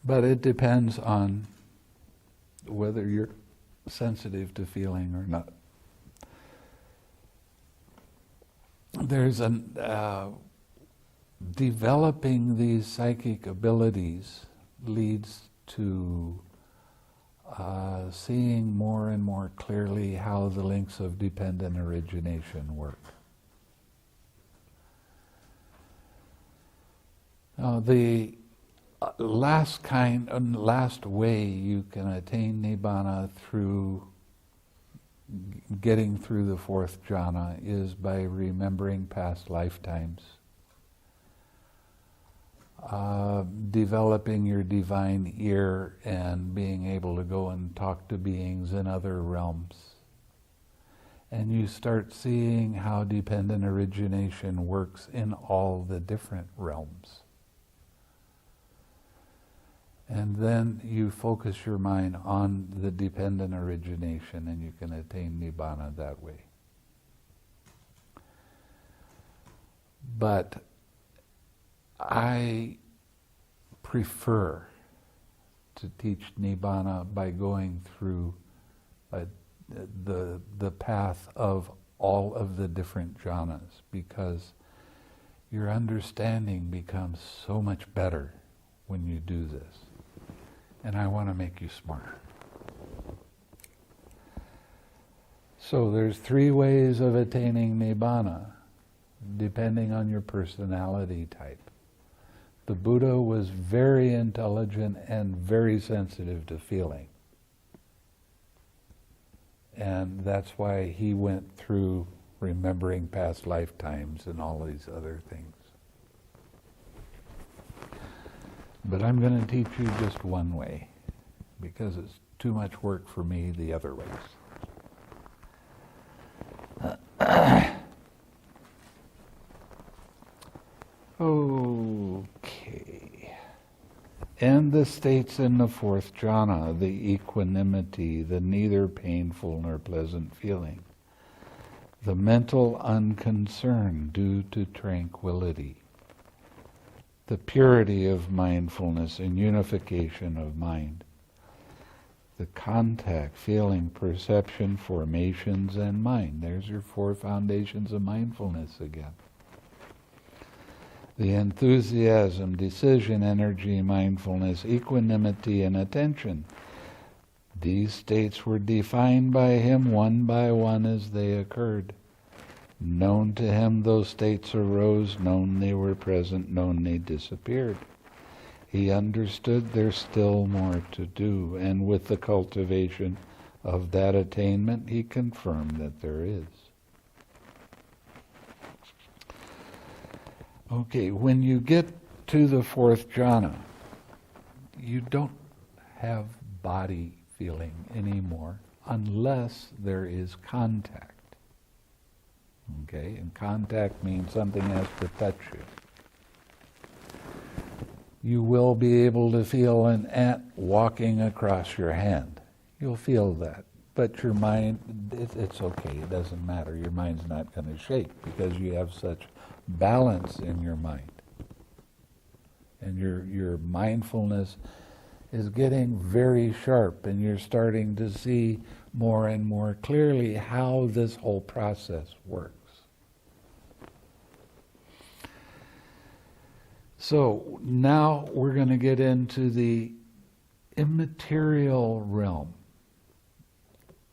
But it depends on whether you're sensitive to feeling or not. There's developing these psychic abilities leads to seeing more and more clearly how the links of dependent origination work. The last way you can attain nibana through getting through the fourth jhana is by remembering past lifetimes, developing your divine ear and being able to go and talk to beings in other realms. And you start seeing how dependent origination works in all the different realms. And then you focus your mind on the dependent origination and you can attain nibana that way. But I prefer to teach nibana by going through the path of all of the different jhanas, because your understanding becomes so much better when you do this. And I want to make you smarter. So there's 3 ways of attaining nibana, depending on your personality type. The Buddha was very intelligent and very sensitive to feeling. And that's why he went through remembering past lifetimes and all these other things. But I'm going to teach you just one way, because it's too much work for me the other ways. Okay. And the states in the fourth jhana, the equanimity, the neither painful nor pleasant feeling, the mental unconcern due to tranquility, the purity of mindfulness and unification of mind, the contact, feeling, perception, formations, and mind. There's your 4 foundations of mindfulness again. The enthusiasm, decision, energy, mindfulness, equanimity, and attention. These states were defined by him one by one as they occurred. Known to him those states arose, known they were present, known they disappeared. He understood there's still more to do, and with the cultivation of that attainment, he confirmed that there is. Okay, when you get to the fourth jhana, you don't have body feeling anymore unless there is contact. Okay, and contact means something has to touch you. You will be able to feel an ant walking across your hand. You'll feel that. But your mind, it's okay, it doesn't matter. Your mind's not going to shake because you have such balance in your mind. And your mindfulness is getting very sharp, and you're starting to see more and more clearly how this whole process works. So now we're going to get into the immaterial realm.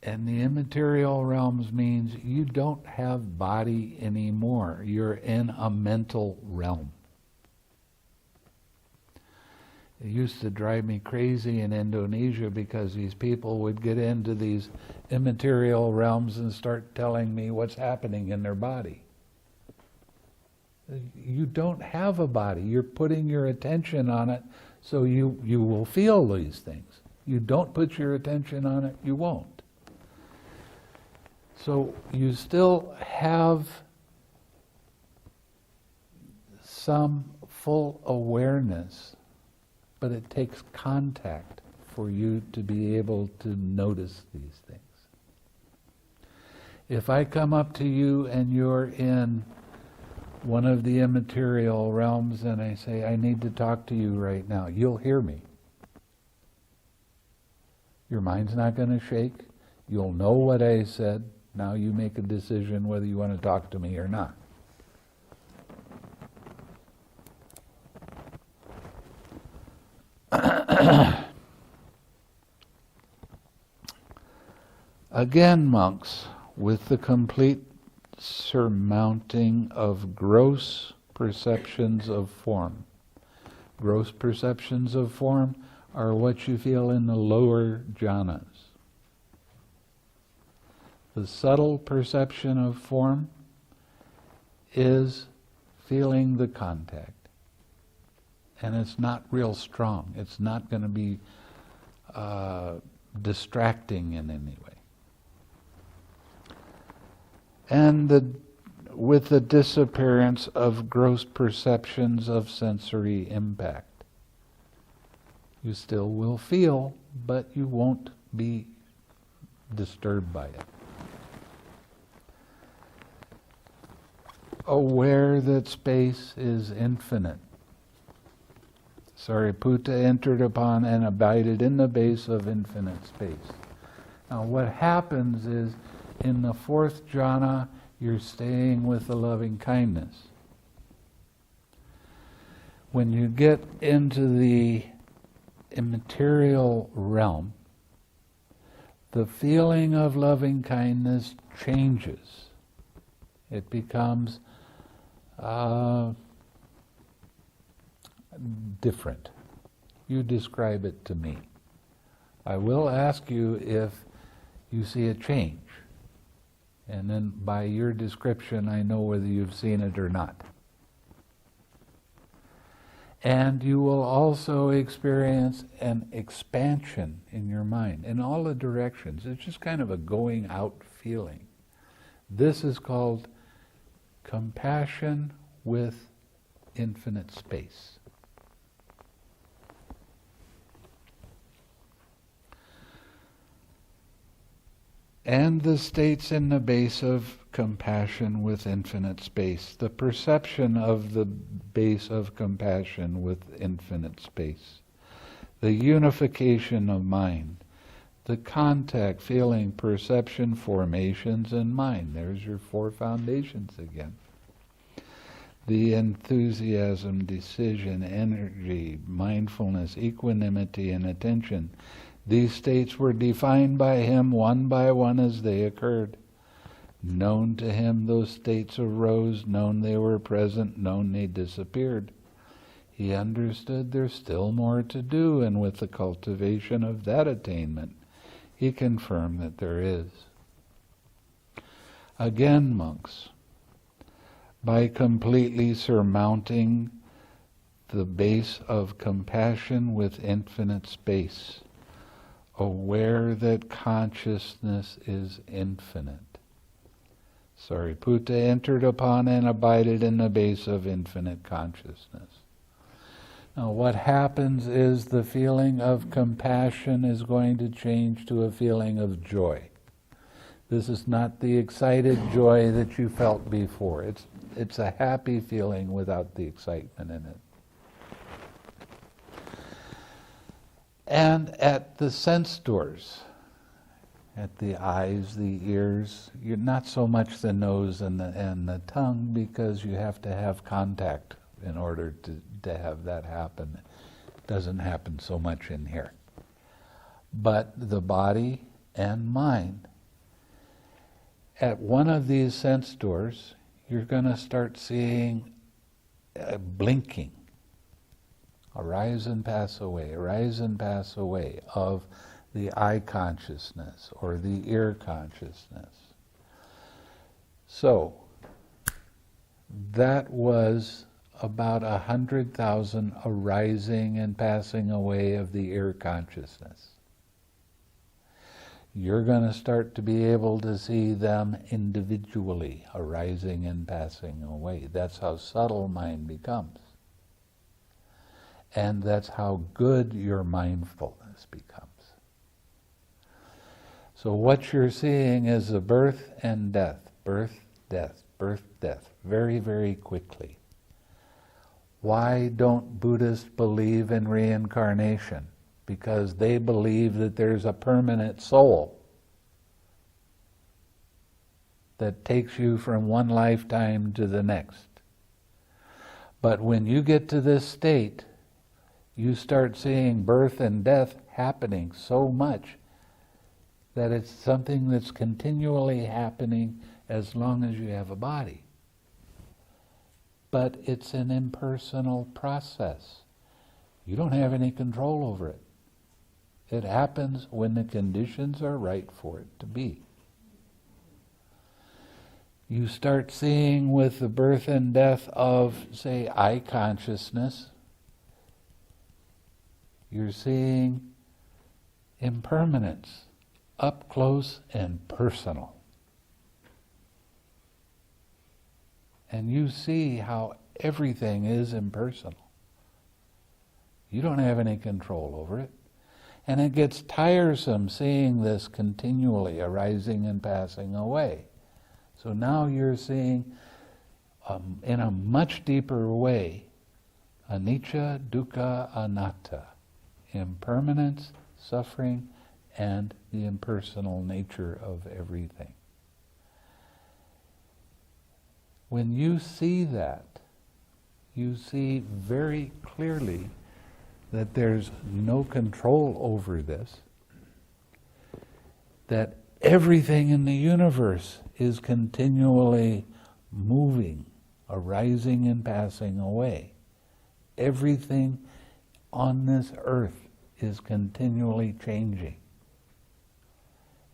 And the immaterial realms means you don't have body anymore. You're in a mental realm. It used to drive me crazy in Indonesia because these people would get into these immaterial realms and start telling me what's happening in their body. You don't have a body. You're putting your attention on it, so you will feel these things. You don't put your attention on it, you won't. So you still have some full awareness, but it takes contact for you to be able to notice these things. If I come up to you and you're in one of the immaterial realms and I say, I need to talk to you right now, you'll hear me. Your mind's not going to shake. You'll know what I said. Now you make a decision whether you want to talk to me or not. Again, monks, with the complete surmounting of gross perceptions of form. Gross perceptions of form are what you feel in the lower jhanas. The subtle perception of form is feeling the contact. And it's not real strong. It's not going to be distracting in any way. And with the disappearance of gross perceptions of sensory impact. You still will feel, but you won't be disturbed by it. Aware that space is infinite. Sariputta entered upon and abided in the base of infinite space. Now what happens is, in the fourth jhana, you're staying with the loving kindness. When you get into the immaterial realm, the feeling of loving kindness changes. It becomes different. You describe it to me. I will ask you if you see a change. And then by your description, I know whether you've seen it or not. And you will also experience an expansion in your mind in all the directions. It's just kind of a going out feeling. This is called compassion with infinite space. And the states in the base of compassion with infinite space, the perception of the base of compassion with infinite space, the unification of mind, the contact, feeling, perception, formations, and mind. There's your four foundations again. The enthusiasm, decision, energy, mindfulness, equanimity, and attention. These states were defined by him one by one as they occurred. Known to him those states arose, known they were present, known they disappeared. He understood there's still more to do, and with the cultivation of that attainment, he confirmed that there is. Again, monks, by completely surmounting the base of compassion with infinite space, aware that consciousness is infinite, Sariputta entered upon and abided in the base of infinite consciousness. Now what happens is the feeling of compassion is going to change to a feeling of joy. This is not the excited joy that you felt before. It's a happy feeling without the excitement in it. And at the sense doors, at the eyes, the ears, you're not so much the nose and the tongue, because you have to have contact in order to have that happen. It doesn't happen so much in here. But the body and mind. At one of these sense doors, you're going to start seeing blinking. Arise and pass away of the eye consciousness or the ear consciousness. So, that was about 100,000 arising and passing away of the ear consciousness. You're going to start to be able to see them individually, arising and passing away. That's how subtle mind becomes. And that's how good your mindfulness becomes. So what you're seeing is the birth and death, birth, death, birth, death, very, very quickly. Why don't Buddhists believe in reincarnation? Because they believe that there's a permanent soul that takes you from one lifetime to the next. But when you get to this state, you start seeing birth and death happening so much that it's something that's continually happening as long as you have a body. But it's an impersonal process. You don't have any control over it. It happens when the conditions are right for it to be. You start seeing with the birth and death of, say, I consciousness, you're seeing impermanence, up close and personal. And you see how everything is impersonal. You don't have any control over it. And it gets tiresome seeing this continually arising and passing away. So now you're seeing, in a much deeper way, anicca, dukkha, anatta, impermanence, suffering, and the impersonal nature of everything. When you see that, you see very clearly that there's no control over this, that everything in the universe is continually moving, arising and passing away. Everything on this earth is continually changing.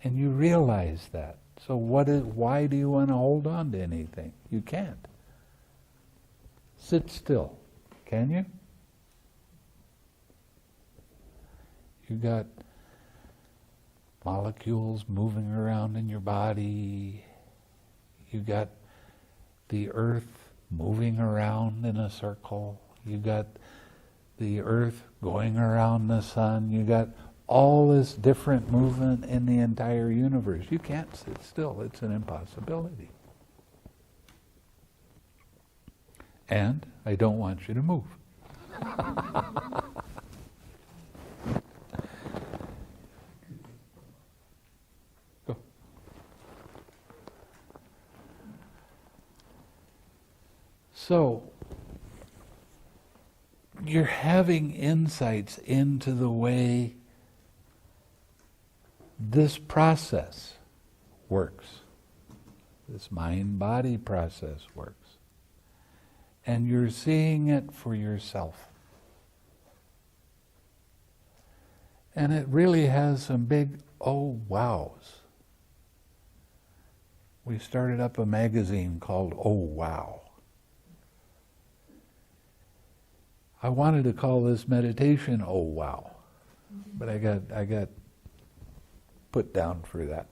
And you realize that. So why do you want to hold on to anything? You can't. Sit still. Can you? You got molecules moving around in your body. You got the earth moving around in a circle. You got the earth going around the sun. You got all this different movement in the entire universe. You can't sit still. It's an impossibility. And I don't want you to move. Go. So, you're having insights into the way this process works. This mind-body process works. And you're seeing it for yourself. And it really has some big oh wows. We started up a magazine called Oh Wow. I wanted to call this meditation Oh Wow, but I got put down for that.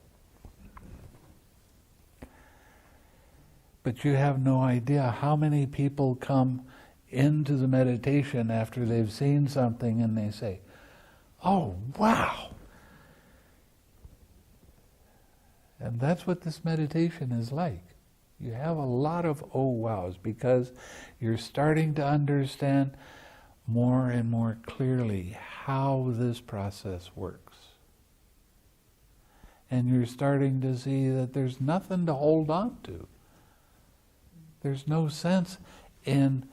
But you have no idea how many people come into the meditation after they've seen something and they say, oh, wow. And that's what this meditation is like. You have a lot of oh wows because you're starting to understand more and more clearly how this process works. And you're starting to see that there's nothing to hold on to. There's no sense in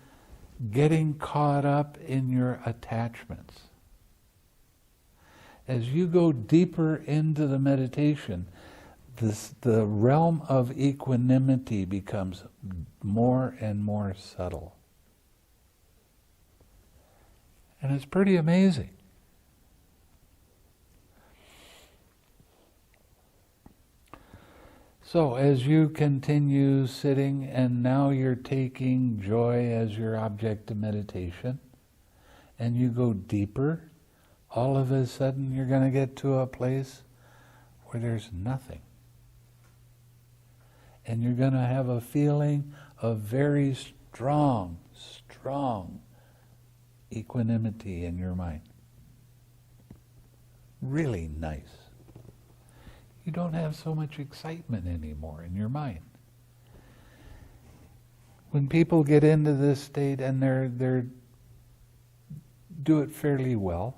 getting caught up in your attachments. As you go deeper into the meditation, the realm of equanimity becomes more and more subtle. And it's pretty amazing. So as you continue sitting, and now you're taking joy as your object of meditation, and you go deeper, all of a sudden you're going to get to a place where there's nothing. And you're going to have a feeling of very strong equanimity in your mind. Really nice. You don't have so much excitement anymore in your mind. when people get into this state and they're do it fairly well,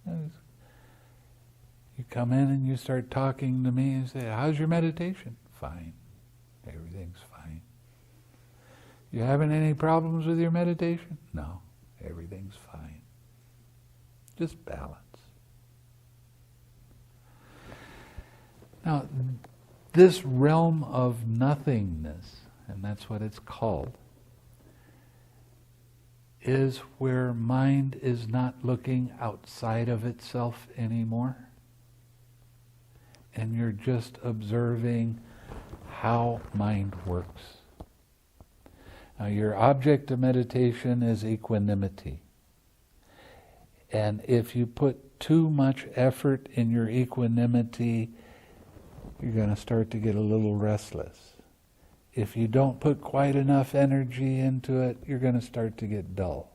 you come in and you start talking to me and say, how's your meditation? Fine. Everything's fine. You having any problems with your meditation? No. Everything's fine. Just balance. Now, this realm of nothingness, and that's what it's called, is where mind is not looking outside of itself anymore. And you're just observing how mind works. Now, your object of meditation is equanimity. And if you put too much effort in your equanimity, you're going to start to get a little restless. If you don't put quite enough energy into it, you're going to start to get dull.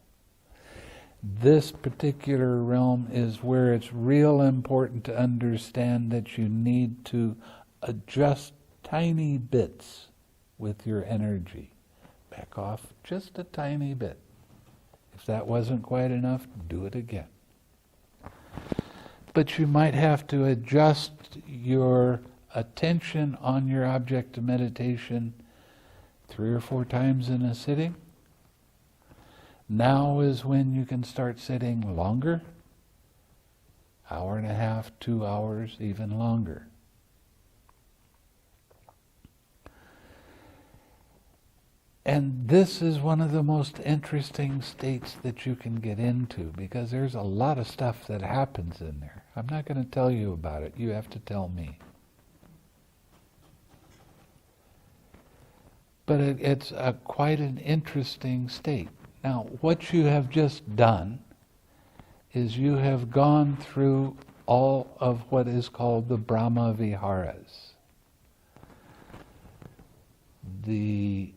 This particular realm is where it's real important to understand that you need to adjust tiny bits with your energy. Back off just a tiny bit. If that wasn't quite enough, do it again. But you might have to adjust your attention on your object of meditation 3 or 4 times in a sitting. Now is when you can start sitting longer, 1.5 hours, 2 hours, even longer. And this is one of the most interesting states that you can get into, because there's a lot of stuff that happens in there. I'm not going to tell you about it. You have to tell me. But it's quite an interesting state. Now, what you have just done is you have gone through all of what is called the Brahma Viharas. The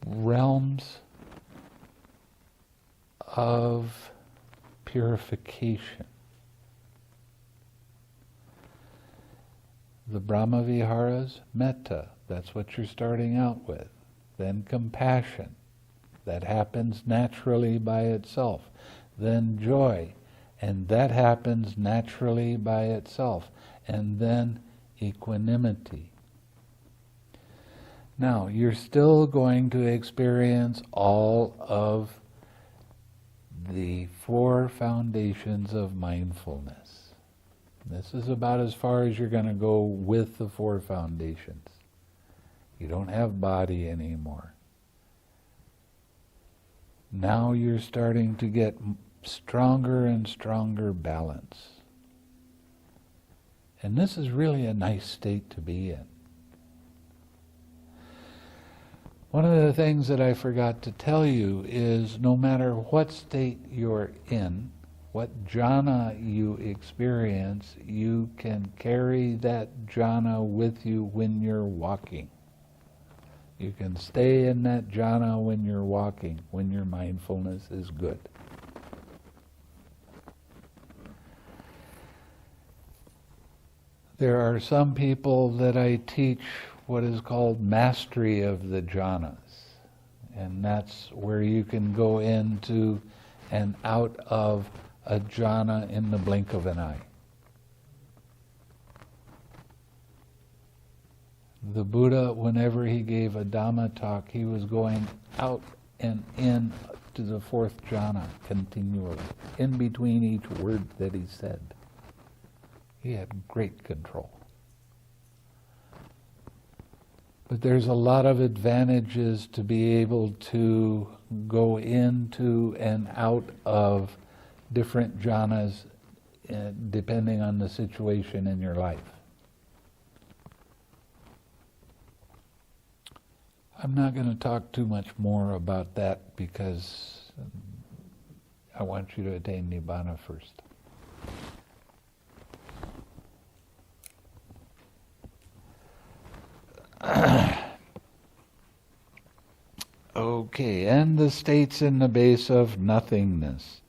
realms of purification. The Brahma Viharas, metta, that's what you're starting out with. Then compassion, that happens naturally by itself. Then joy, and that happens naturally by itself. And then equanimity. Now, you're still going to experience all of the 4 foundations of mindfulness. This is about as far as you're going to go with the 4 foundations. You don't have body anymore. Now you're starting to get stronger and stronger balance. And this is really a nice state to be in. One of the things that I forgot to tell you is no matter what state you're in, what jhana you experience, you can carry that jhana with you when you're walking. You can stay in that jhana when you're walking, when your mindfulness is good. There are some people that I teach what is called mastery of the jhanas. And that's where you can go into and out of a jhana in the blink of an eye. The Buddha, whenever he gave a Dhamma talk, he was going out and in to the 4th jhana continually, in between each word that he said. He had great control. But there's a lot of advantages to be able to go into and out of different jhanas depending on the situation in your life. I'm not going to talk too much more about that because I want you to attain nibana first. Okay, and the states in the base of nothingness.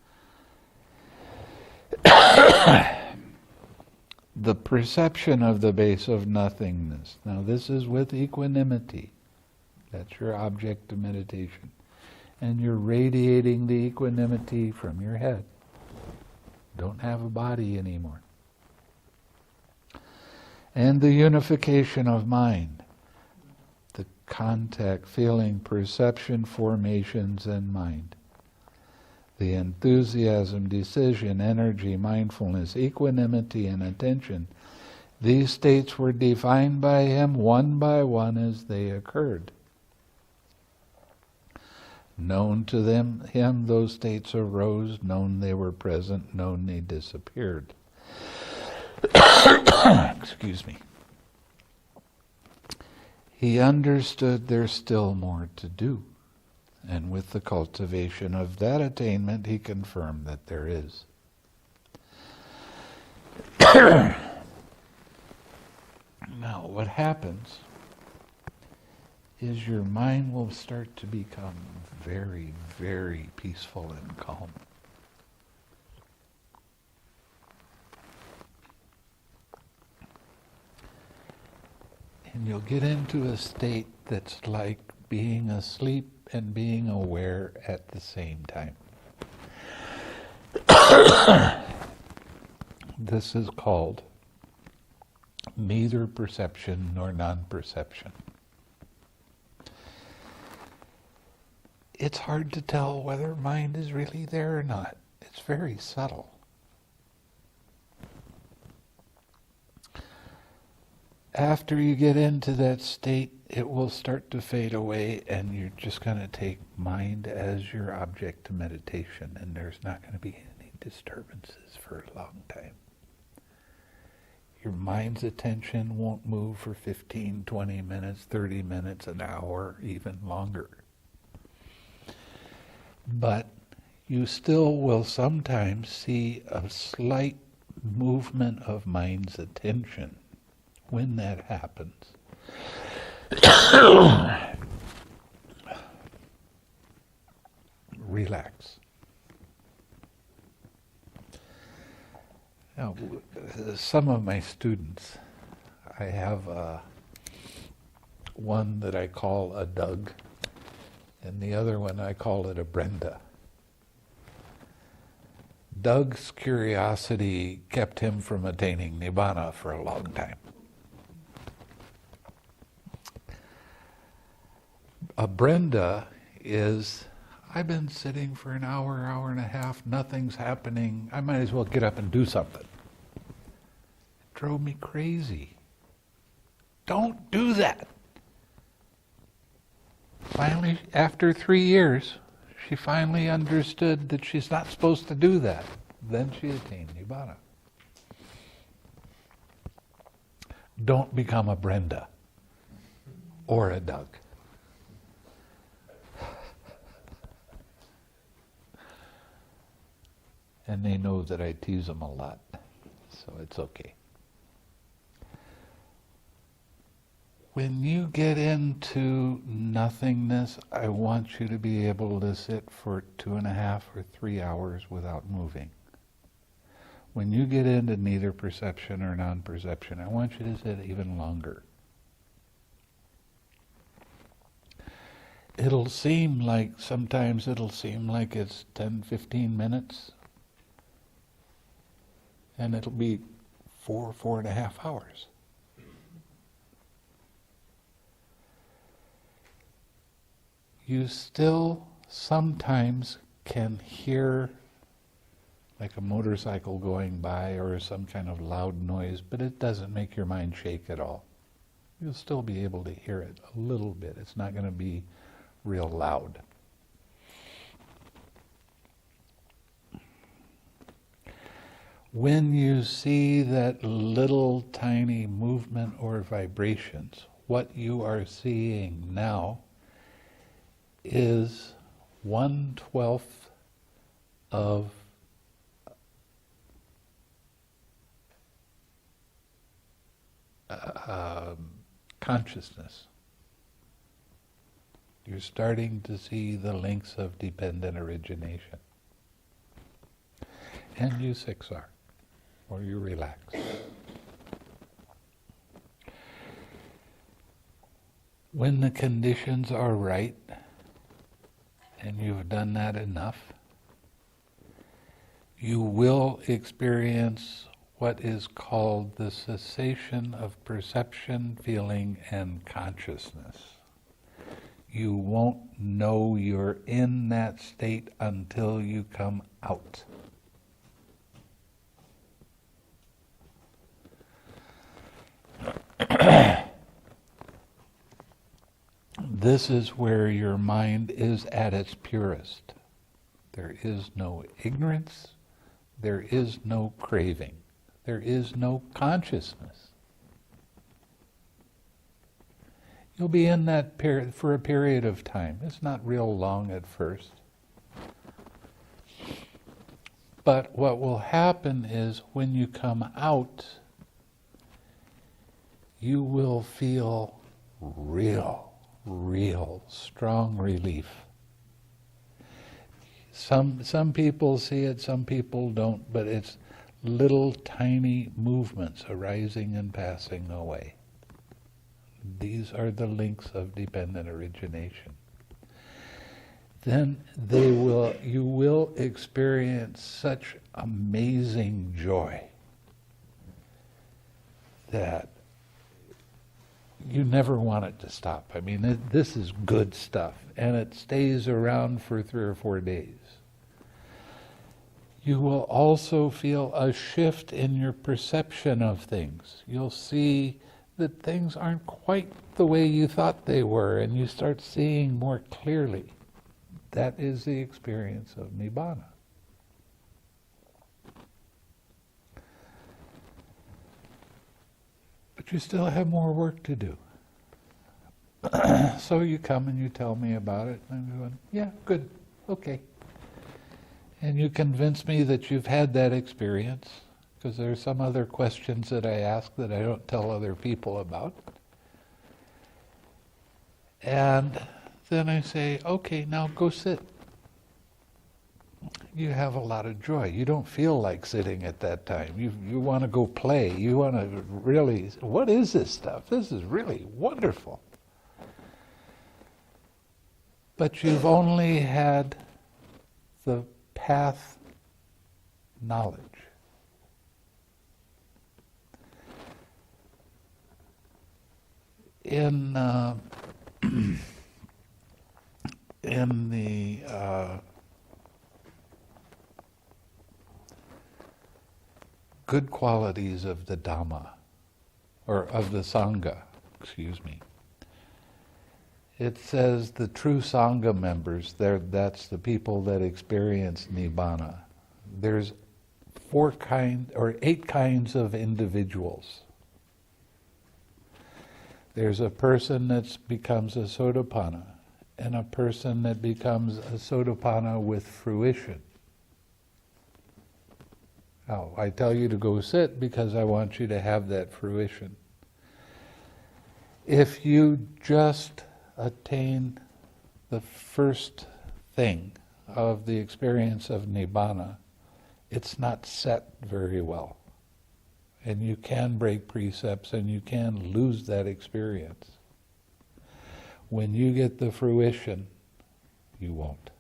the perception of the base of nothingness. Now this is with equanimity. That's your object of meditation. And you're radiating the equanimity from your head. Don't have a body anymore. And the unification of mind. The contact, feeling, perception, formations, and mind. The enthusiasm, decision, energy, mindfulness, equanimity, and attention. These states were defined by him one by one as they occurred. Known to him, those states arose, known they were present, known they disappeared. Excuse me. He understood there's still more to do. And with the cultivation of that attainment, he confirmed that there is. Now, what happens is your mind will start to become very, very peaceful and calm. And you'll get into a state that's like being asleep and being aware at the same time. This is called neither perception nor non-perception. It's hard to tell whether mind is really there or not. It's very subtle. After you get into that state, it will start to fade away, and you're just going to take mind as your object to meditation, and there's not going to be any disturbances for a long time. Your mind's attention won't move for 15, 20 minutes, 30 minutes, an hour, even longer. But you still will sometimes see a slight movement of mind's attention. When that happens, relax. Now, some of my students, I have one that I call a Doug, and the other one I call it a Brenda. Doug's curiosity kept him from attaining nibana for a long time. A Brenda is, I've been sitting for an hour, hour and a half, nothing's happening, I might as well get up and do something. It drove me crazy. Don't do that. Finally, after 3 years, she finally understood that she's not supposed to do that. Then she attained nibana. Don't become a Brenda or a Doug. And they know that I tease them a lot, so it's okay. When you get into nothingness, I want you to be able to sit for 2.5 or 3 hours without moving. When you get into neither perception or non-perception, I want you to sit even longer. Sometimes it'll seem like it's 10, 15 minutes. And it'll be 4.5 hours. You still sometimes can hear like a motorcycle going by or some kind of loud noise, but it doesn't make your mind shake at all. You'll still be able to hear it a little bit. It's not going to be real loud. When you see that little tiny movement or vibrations, what you are seeing now is 1/12 of consciousness. You're starting to see the links of dependent origination. And you 6R. Or you relax. When the conditions are right, and you've done that enough, you will experience what is called the cessation of perception, feeling, and consciousness. You won't know you're in that state until you come out. This is where your mind is at its purest. There is no ignorance, there is no craving, there is no consciousness. You'll be in that period for a period of time. It's not real long at first. But what will happen is when you come out, you will feel real strong relief. Some people see it, some people don't, but it's little tiny movements arising and passing away. These are the links of dependent origination. Then you will experience such amazing joy that you never want it to stop. I mean, this is good stuff, and it stays around for 3 or 4 days. You will also feel a shift in your perception of things. You'll see that things aren't quite the way you thought they were, and you start seeing more clearly. That is the experience of nibana. But you still have more work to do. So you come and you tell me about it, and I'm going, yeah, good, okay. And you convince me that you've had that experience, because there are some other questions that I ask that I don't tell other people about. And then I say, okay, now go sit. You have a lot of joy. You don't feel like sitting at that time. You want to go play. You want to really, what is this stuff? This is really wonderful. But you've only had the path knowledge. In the good qualities of the Dhamma, or of the Sangha, excuse me, it says the true Sangha members, that's the people that experience Nibbana. There's 8 kinds of individuals. There's a person that becomes a Sotapanna, and a person that becomes a Sotapanna with fruition. Now, I tell you to go sit because I want you to have that fruition. If you just attain the first thing of the experience of Nibbana, it's not set very well. And you can break precepts and you can lose that experience. When you get the fruition, you won't.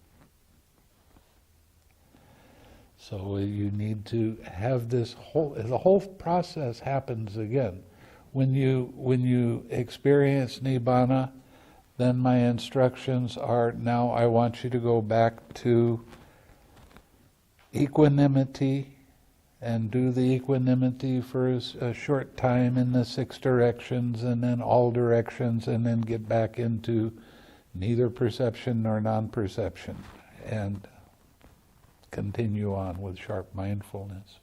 So you need to have the whole process happens again. When you experience Nibbana, then my instructions are, now I want you to go back to equanimity and do the equanimity for a short time in the 6 directions and then all directions, and then get back into neither perception nor non-perception and continue on with sharp mindfulness.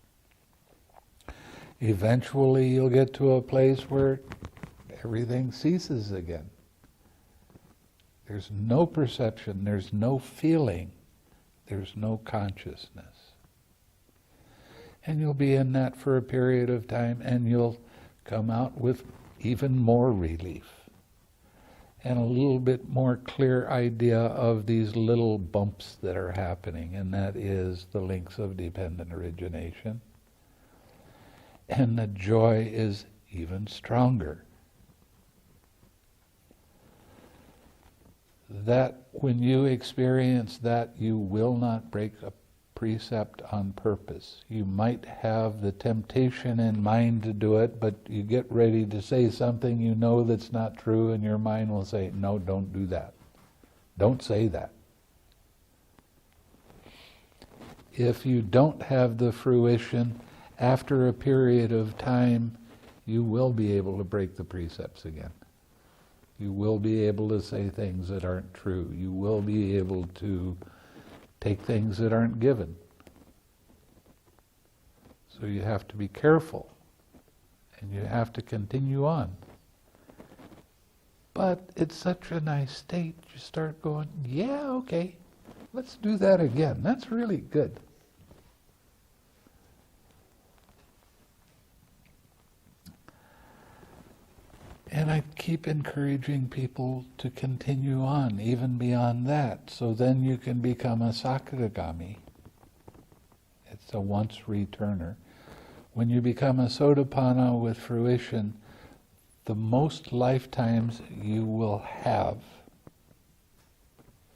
Eventually you'll get to a place where everything ceases again. There's no perception, there's no feeling, there's no consciousness. And you'll be in that for a period of time, and you'll come out with even more relief and a little bit more clear idea of these little bumps that are happening, and that is the links of dependent origination. And the joy is even stronger. that when you experience that, you will not break a precept on purpose. You might have the temptation in mind to do it, but you get ready to say something you know that's not true, and your mind will say, no, don't do that. Don't say that. If you don't have the fruition, after a period of time, you will be able to break the precepts again. You will be able to say things that aren't true. You will be able to take things that aren't given. So you have to be careful, and you have to continue on. But it's such a nice state, you start going, yeah, okay, let's do that again. That's really good. And I keep encouraging people to continue on, even beyond that, so then you can become a Sakadagami. It's a once-returner. When you become a Sotapanna with fruition, the most lifetimes you will have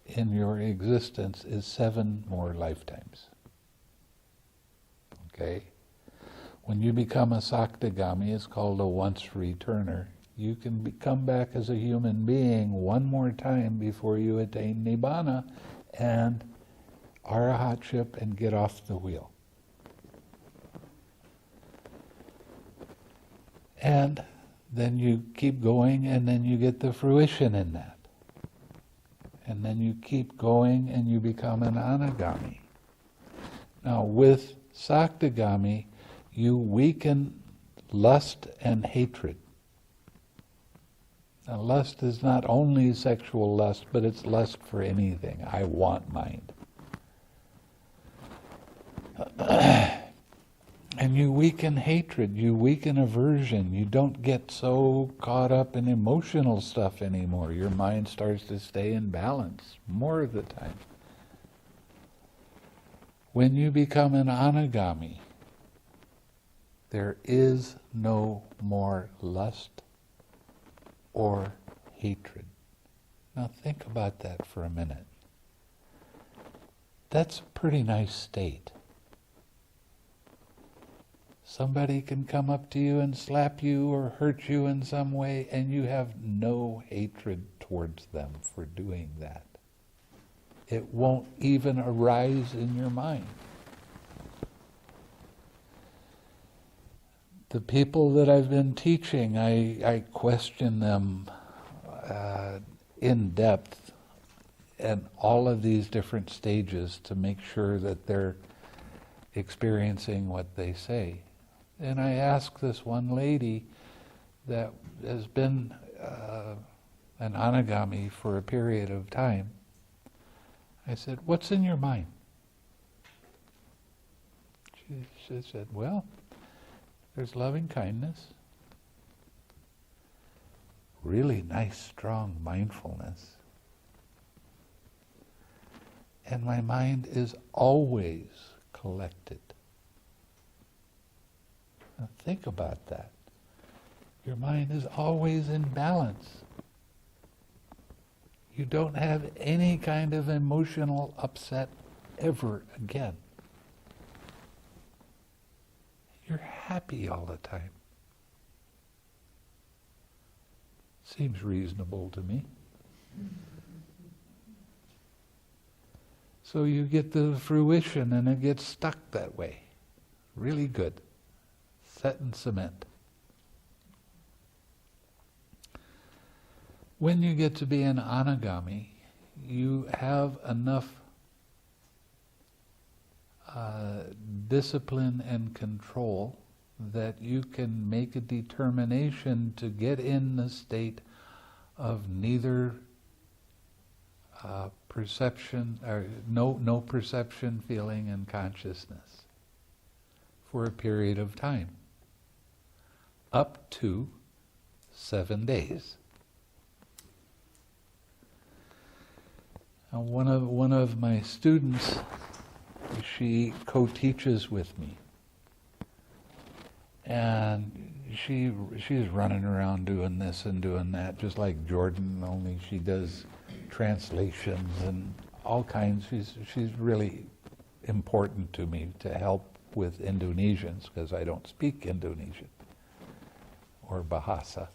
in your existence is 7 more lifetimes. Okay? When you become a Sakadagami, it's called a once-returner. You can come back as a human being one more time before you attain nibana and arahatship and get off the wheel. And then you keep going, and then you get the fruition in that. And then you keep going and you become an anagami. Now with Sakadagami, you weaken lust and hatred. Now, lust is not only sexual lust, but it's lust for anything. I want mind. And you weaken hatred, you weaken aversion. You don't get so caught up in emotional stuff anymore. Your mind starts to stay in balance more of the time. When you become an anagami, there is no more lust or hatred. Now think about that for a minute. That's a pretty nice state. Somebody can come up to you and slap you or hurt you in some way, and you have no hatred towards them for doing that. It won't even arise in your mind. The people that I've been teaching, I question them in depth at all of these different stages to make sure that they're experiencing what they say. And I asked this one lady that has been an anagami for a period of time, I said, what's in your mind? She said, well, there's loving kindness, really nice, strong mindfulness, and my mind is always collected. Now think about that. Your mind is always in balance. You don't have any kind of emotional upset ever again. You're happy all the time. Seems reasonable to me. So you get the fruition and it gets stuck that way. Really good. Set in cement. When you get to be an anagami, you have enough discipline and control that you can make a determination to get in the state of neither perception, or no perception, feeling, and consciousness for a period of time, up to 7 days. Now, one of my students, she co-teaches with me, and she's running around doing this and doing that, just like Jordan, only she does translations and all kinds. She's really important to me to help with Indonesians, because I don't speak Indonesian or Bahasa.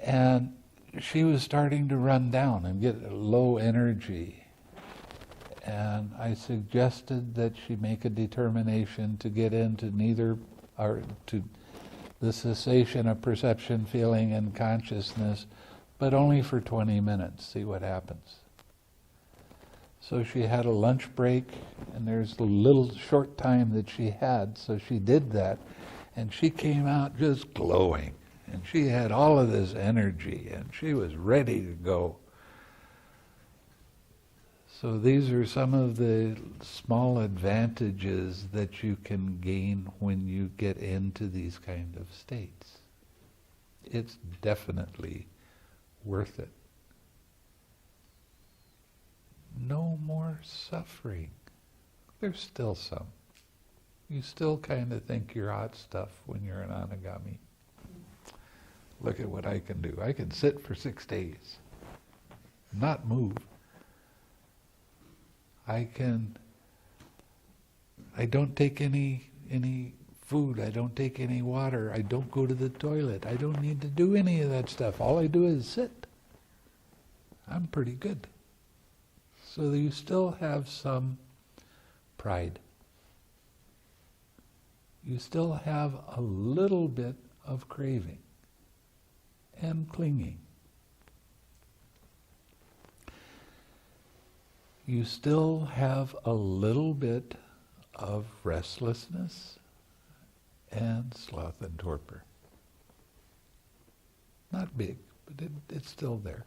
And she was starting to run down and get low energy. And I suggested that she make a determination to get into neither, or to the cessation of perception, feeling, and consciousness, but only for 20 minutes, see what happens. So she had a lunch break, and there's a little short time that she had, so she did that, and she came out just glowing, and she had all of this energy, and she was ready to go. So these are some of the small advantages that you can gain when you get into these kind of states. It's definitely worth it. No more suffering. There's still some. You still kind of think you're hot stuff when you're an anagami. Look at what I can do. I can sit for 6 days, not move. I don't take any food, I don't take any water, I don't go to the toilet, I don't need to do any of that stuff. All I do is sit. I'm pretty good. So you still have some pride. You still have a little bit of craving and clinging. You still have a little bit of restlessness and sloth and torpor. Not big, but it's still there.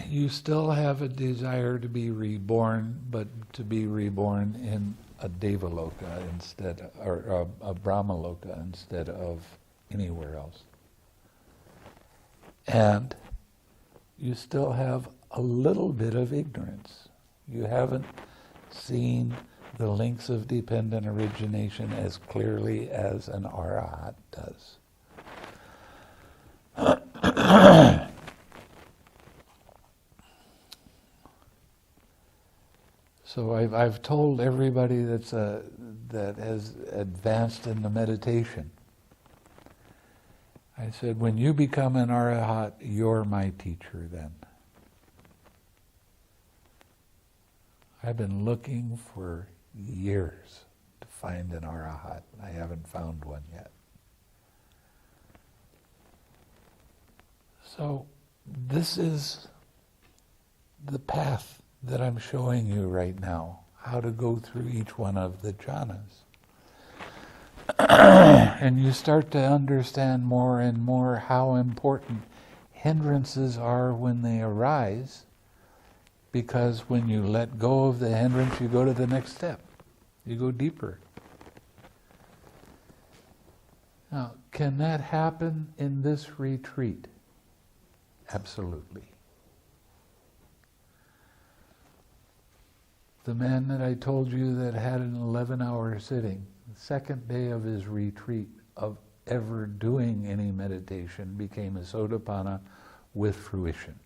You still have a desire to be reborn, but to be reborn in a Devaloka instead, or a Brahmaloka instead of anywhere else. And you still have a little bit of ignorance. You haven't seen the links of dependent origination as clearly as an arahat does. So I've told everybody that has advanced in the meditation, I said, when you become an arahat, you're my teacher then. I've been looking for years to find an arahat. I haven't found one yet. So this is the path that I'm showing you right now, how to go through each one of the jhanas. And you start to understand more and more how important hindrances are when they arise, because when you let go of the hindrance, you go to the next step. You go deeper. Now, can that happen in this retreat? Absolutely. The man that I told you that had an 11-hour sitting, the second day of his retreat of ever doing any meditation, became a Sotapanna with fruition.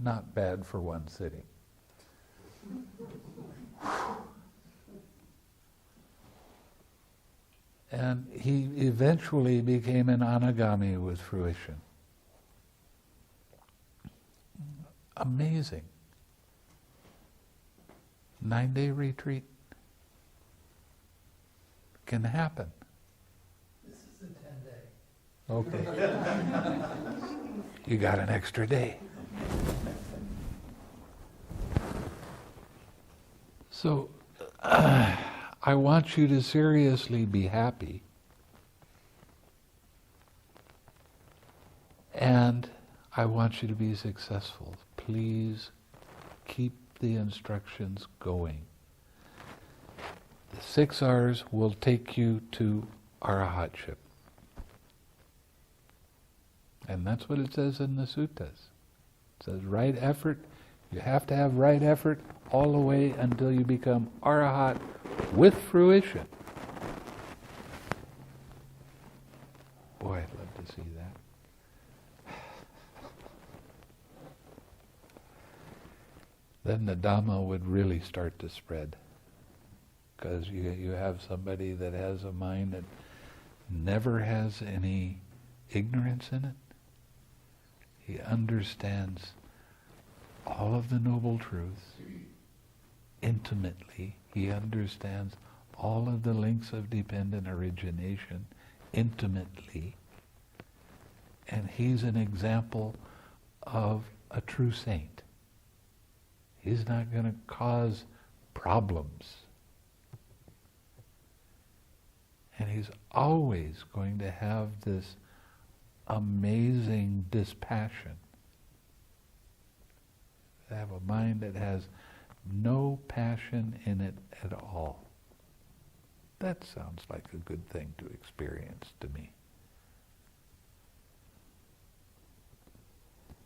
Not bad for one sitting. And he eventually became an anagami with fruition. Amazing. 9-day retreat can happen. This is a 10-day. Okay. You got an extra day. So, I want you to seriously be happy. And I want you to be successful. Please keep the instructions going. The 6 R's will take you to arahatship. And that's what it says in the suttas. It says right effort. You have to have right effort all the way until you become arahat with fruition. Boy, I'd love to see that. Then the Dhamma would really start to spread. Because you have somebody that has a mind that never has any ignorance in it. He understands all of the noble truths intimately. He understands all of the links of dependent origination intimately. And he's an example of a true saint. He's not going to cause problems. And he's always going to have this amazing dispassion. They have a mind that has no passion in it at all. That sounds like a good thing to experience to me.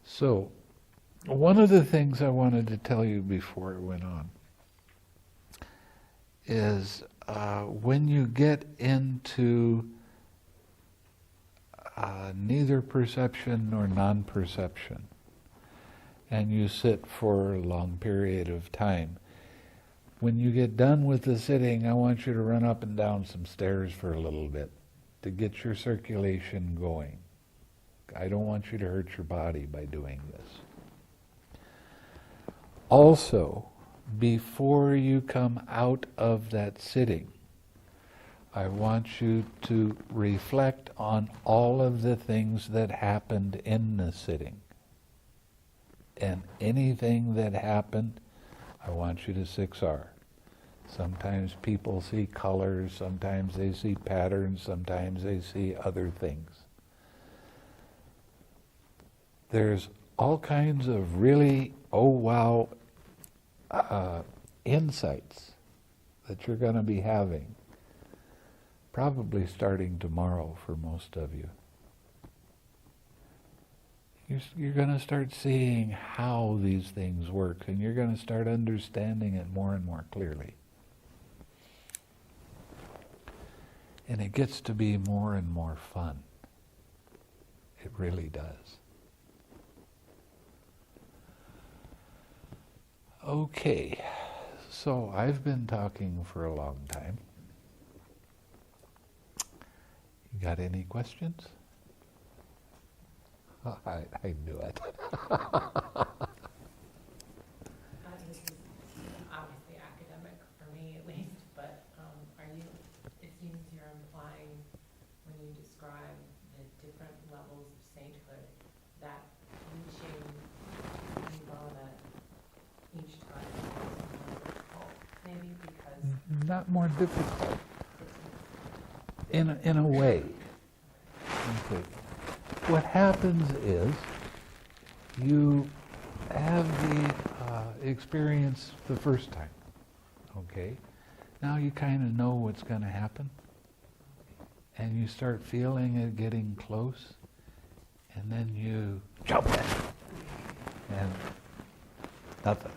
So, one of the things I wanted to tell you before I went on is when you get into neither perception nor non-perception, and you sit for a long period of time, when you get done with the sitting, I want you to run up and down some stairs for a little bit to get your circulation going. I don't want you to hurt your body by doing this. Also, before you come out of that sitting, I want you to reflect on all of the things that happened in the sitting. And anything that happened, I want you to 6R. Sometimes people see colors, sometimes they see patterns, sometimes they see other things. There's all kinds of really, oh wow, insights that you're going to be having, probably starting tomorrow for most of you. You're going to start seeing how these things work, and you're going to start understanding it more and more clearly. And it gets to be more and more fun. It really does. Okay, so I've been talking for a long time. You got any questions? Oh, I knew it. This is obviously academic for me at least, but it seems you're implying when you describe the different levels of sainthood that reaching nibana each time is more difficult, maybe because... Not more difficult. In a way. Okay. What happens is you have the experience the first time, okay? Now you kind of know what's going to happen, and you start feeling it getting close, and then you jump in, and nothing.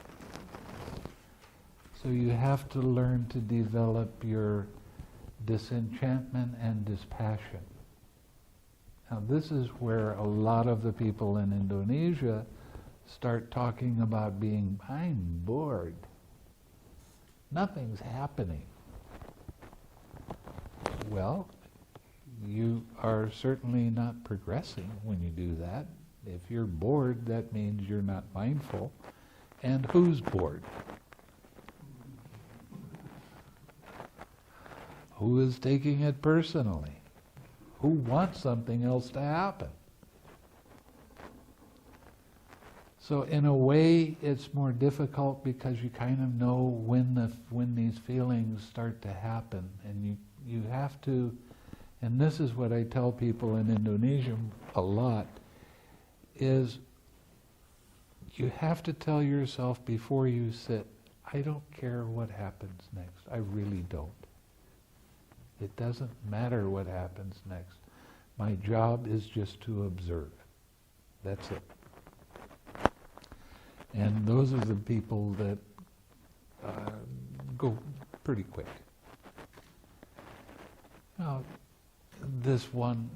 So you have to learn to develop your disenchantment and dispassion. Now this is where a lot of the people in Indonesia start talking about I'm bored. Nothing's happening. Well, you are certainly not progressing when you do that. If you're bored, that means you're not mindful. And who's bored? Who is taking it personally? Who wants something else to happen? So in a way, it's more difficult because you kind of know when these feelings start to happen, and you have to. And this is what I tell people in Indonesia a lot: is you have to tell yourself before you sit, I don't care what happens next. I really don't. It doesn't matter what happens next. My job is just to observe. That's it. And those are the people that go pretty quick. Now, this one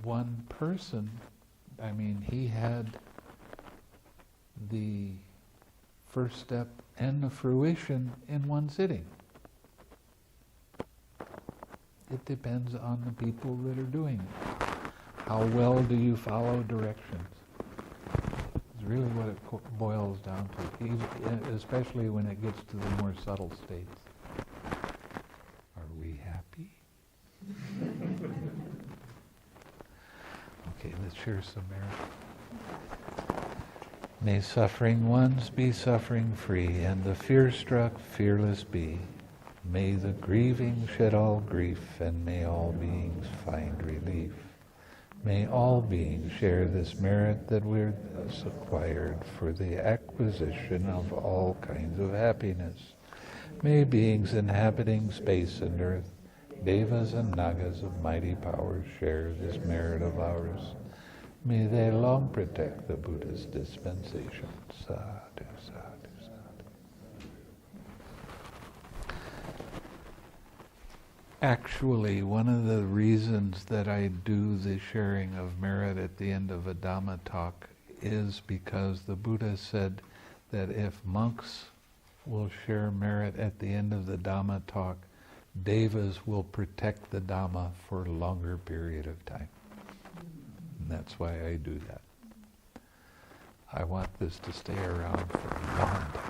one person, I mean, he had the first step and the fruition in one sitting. It depends on the people that are doing it. How well do you follow directions? It's really what it boils down to, especially when it gets to the more subtle states. Are we happy? Okay, let's share some merit. May suffering ones be suffering free, and the fear-struck fearless be. May the grieving shed all grief, and may all beings find relief. May all beings share this merit that we're thus acquired for the acquisition of all kinds of happiness. May beings inhabiting space and earth, devas and nagas of mighty powers, share this merit of ours. May they long protect the Buddha's dispensation. Sadhu, sadhu, sadhu. Actually, one of the reasons that I do the sharing of merit at the end of a Dhamma talk is because the Buddha said that if monks will share merit at the end of the Dhamma talk, devas will protect the Dhamma for a longer period of time. And that's why I do that. I want this to stay around for a long time.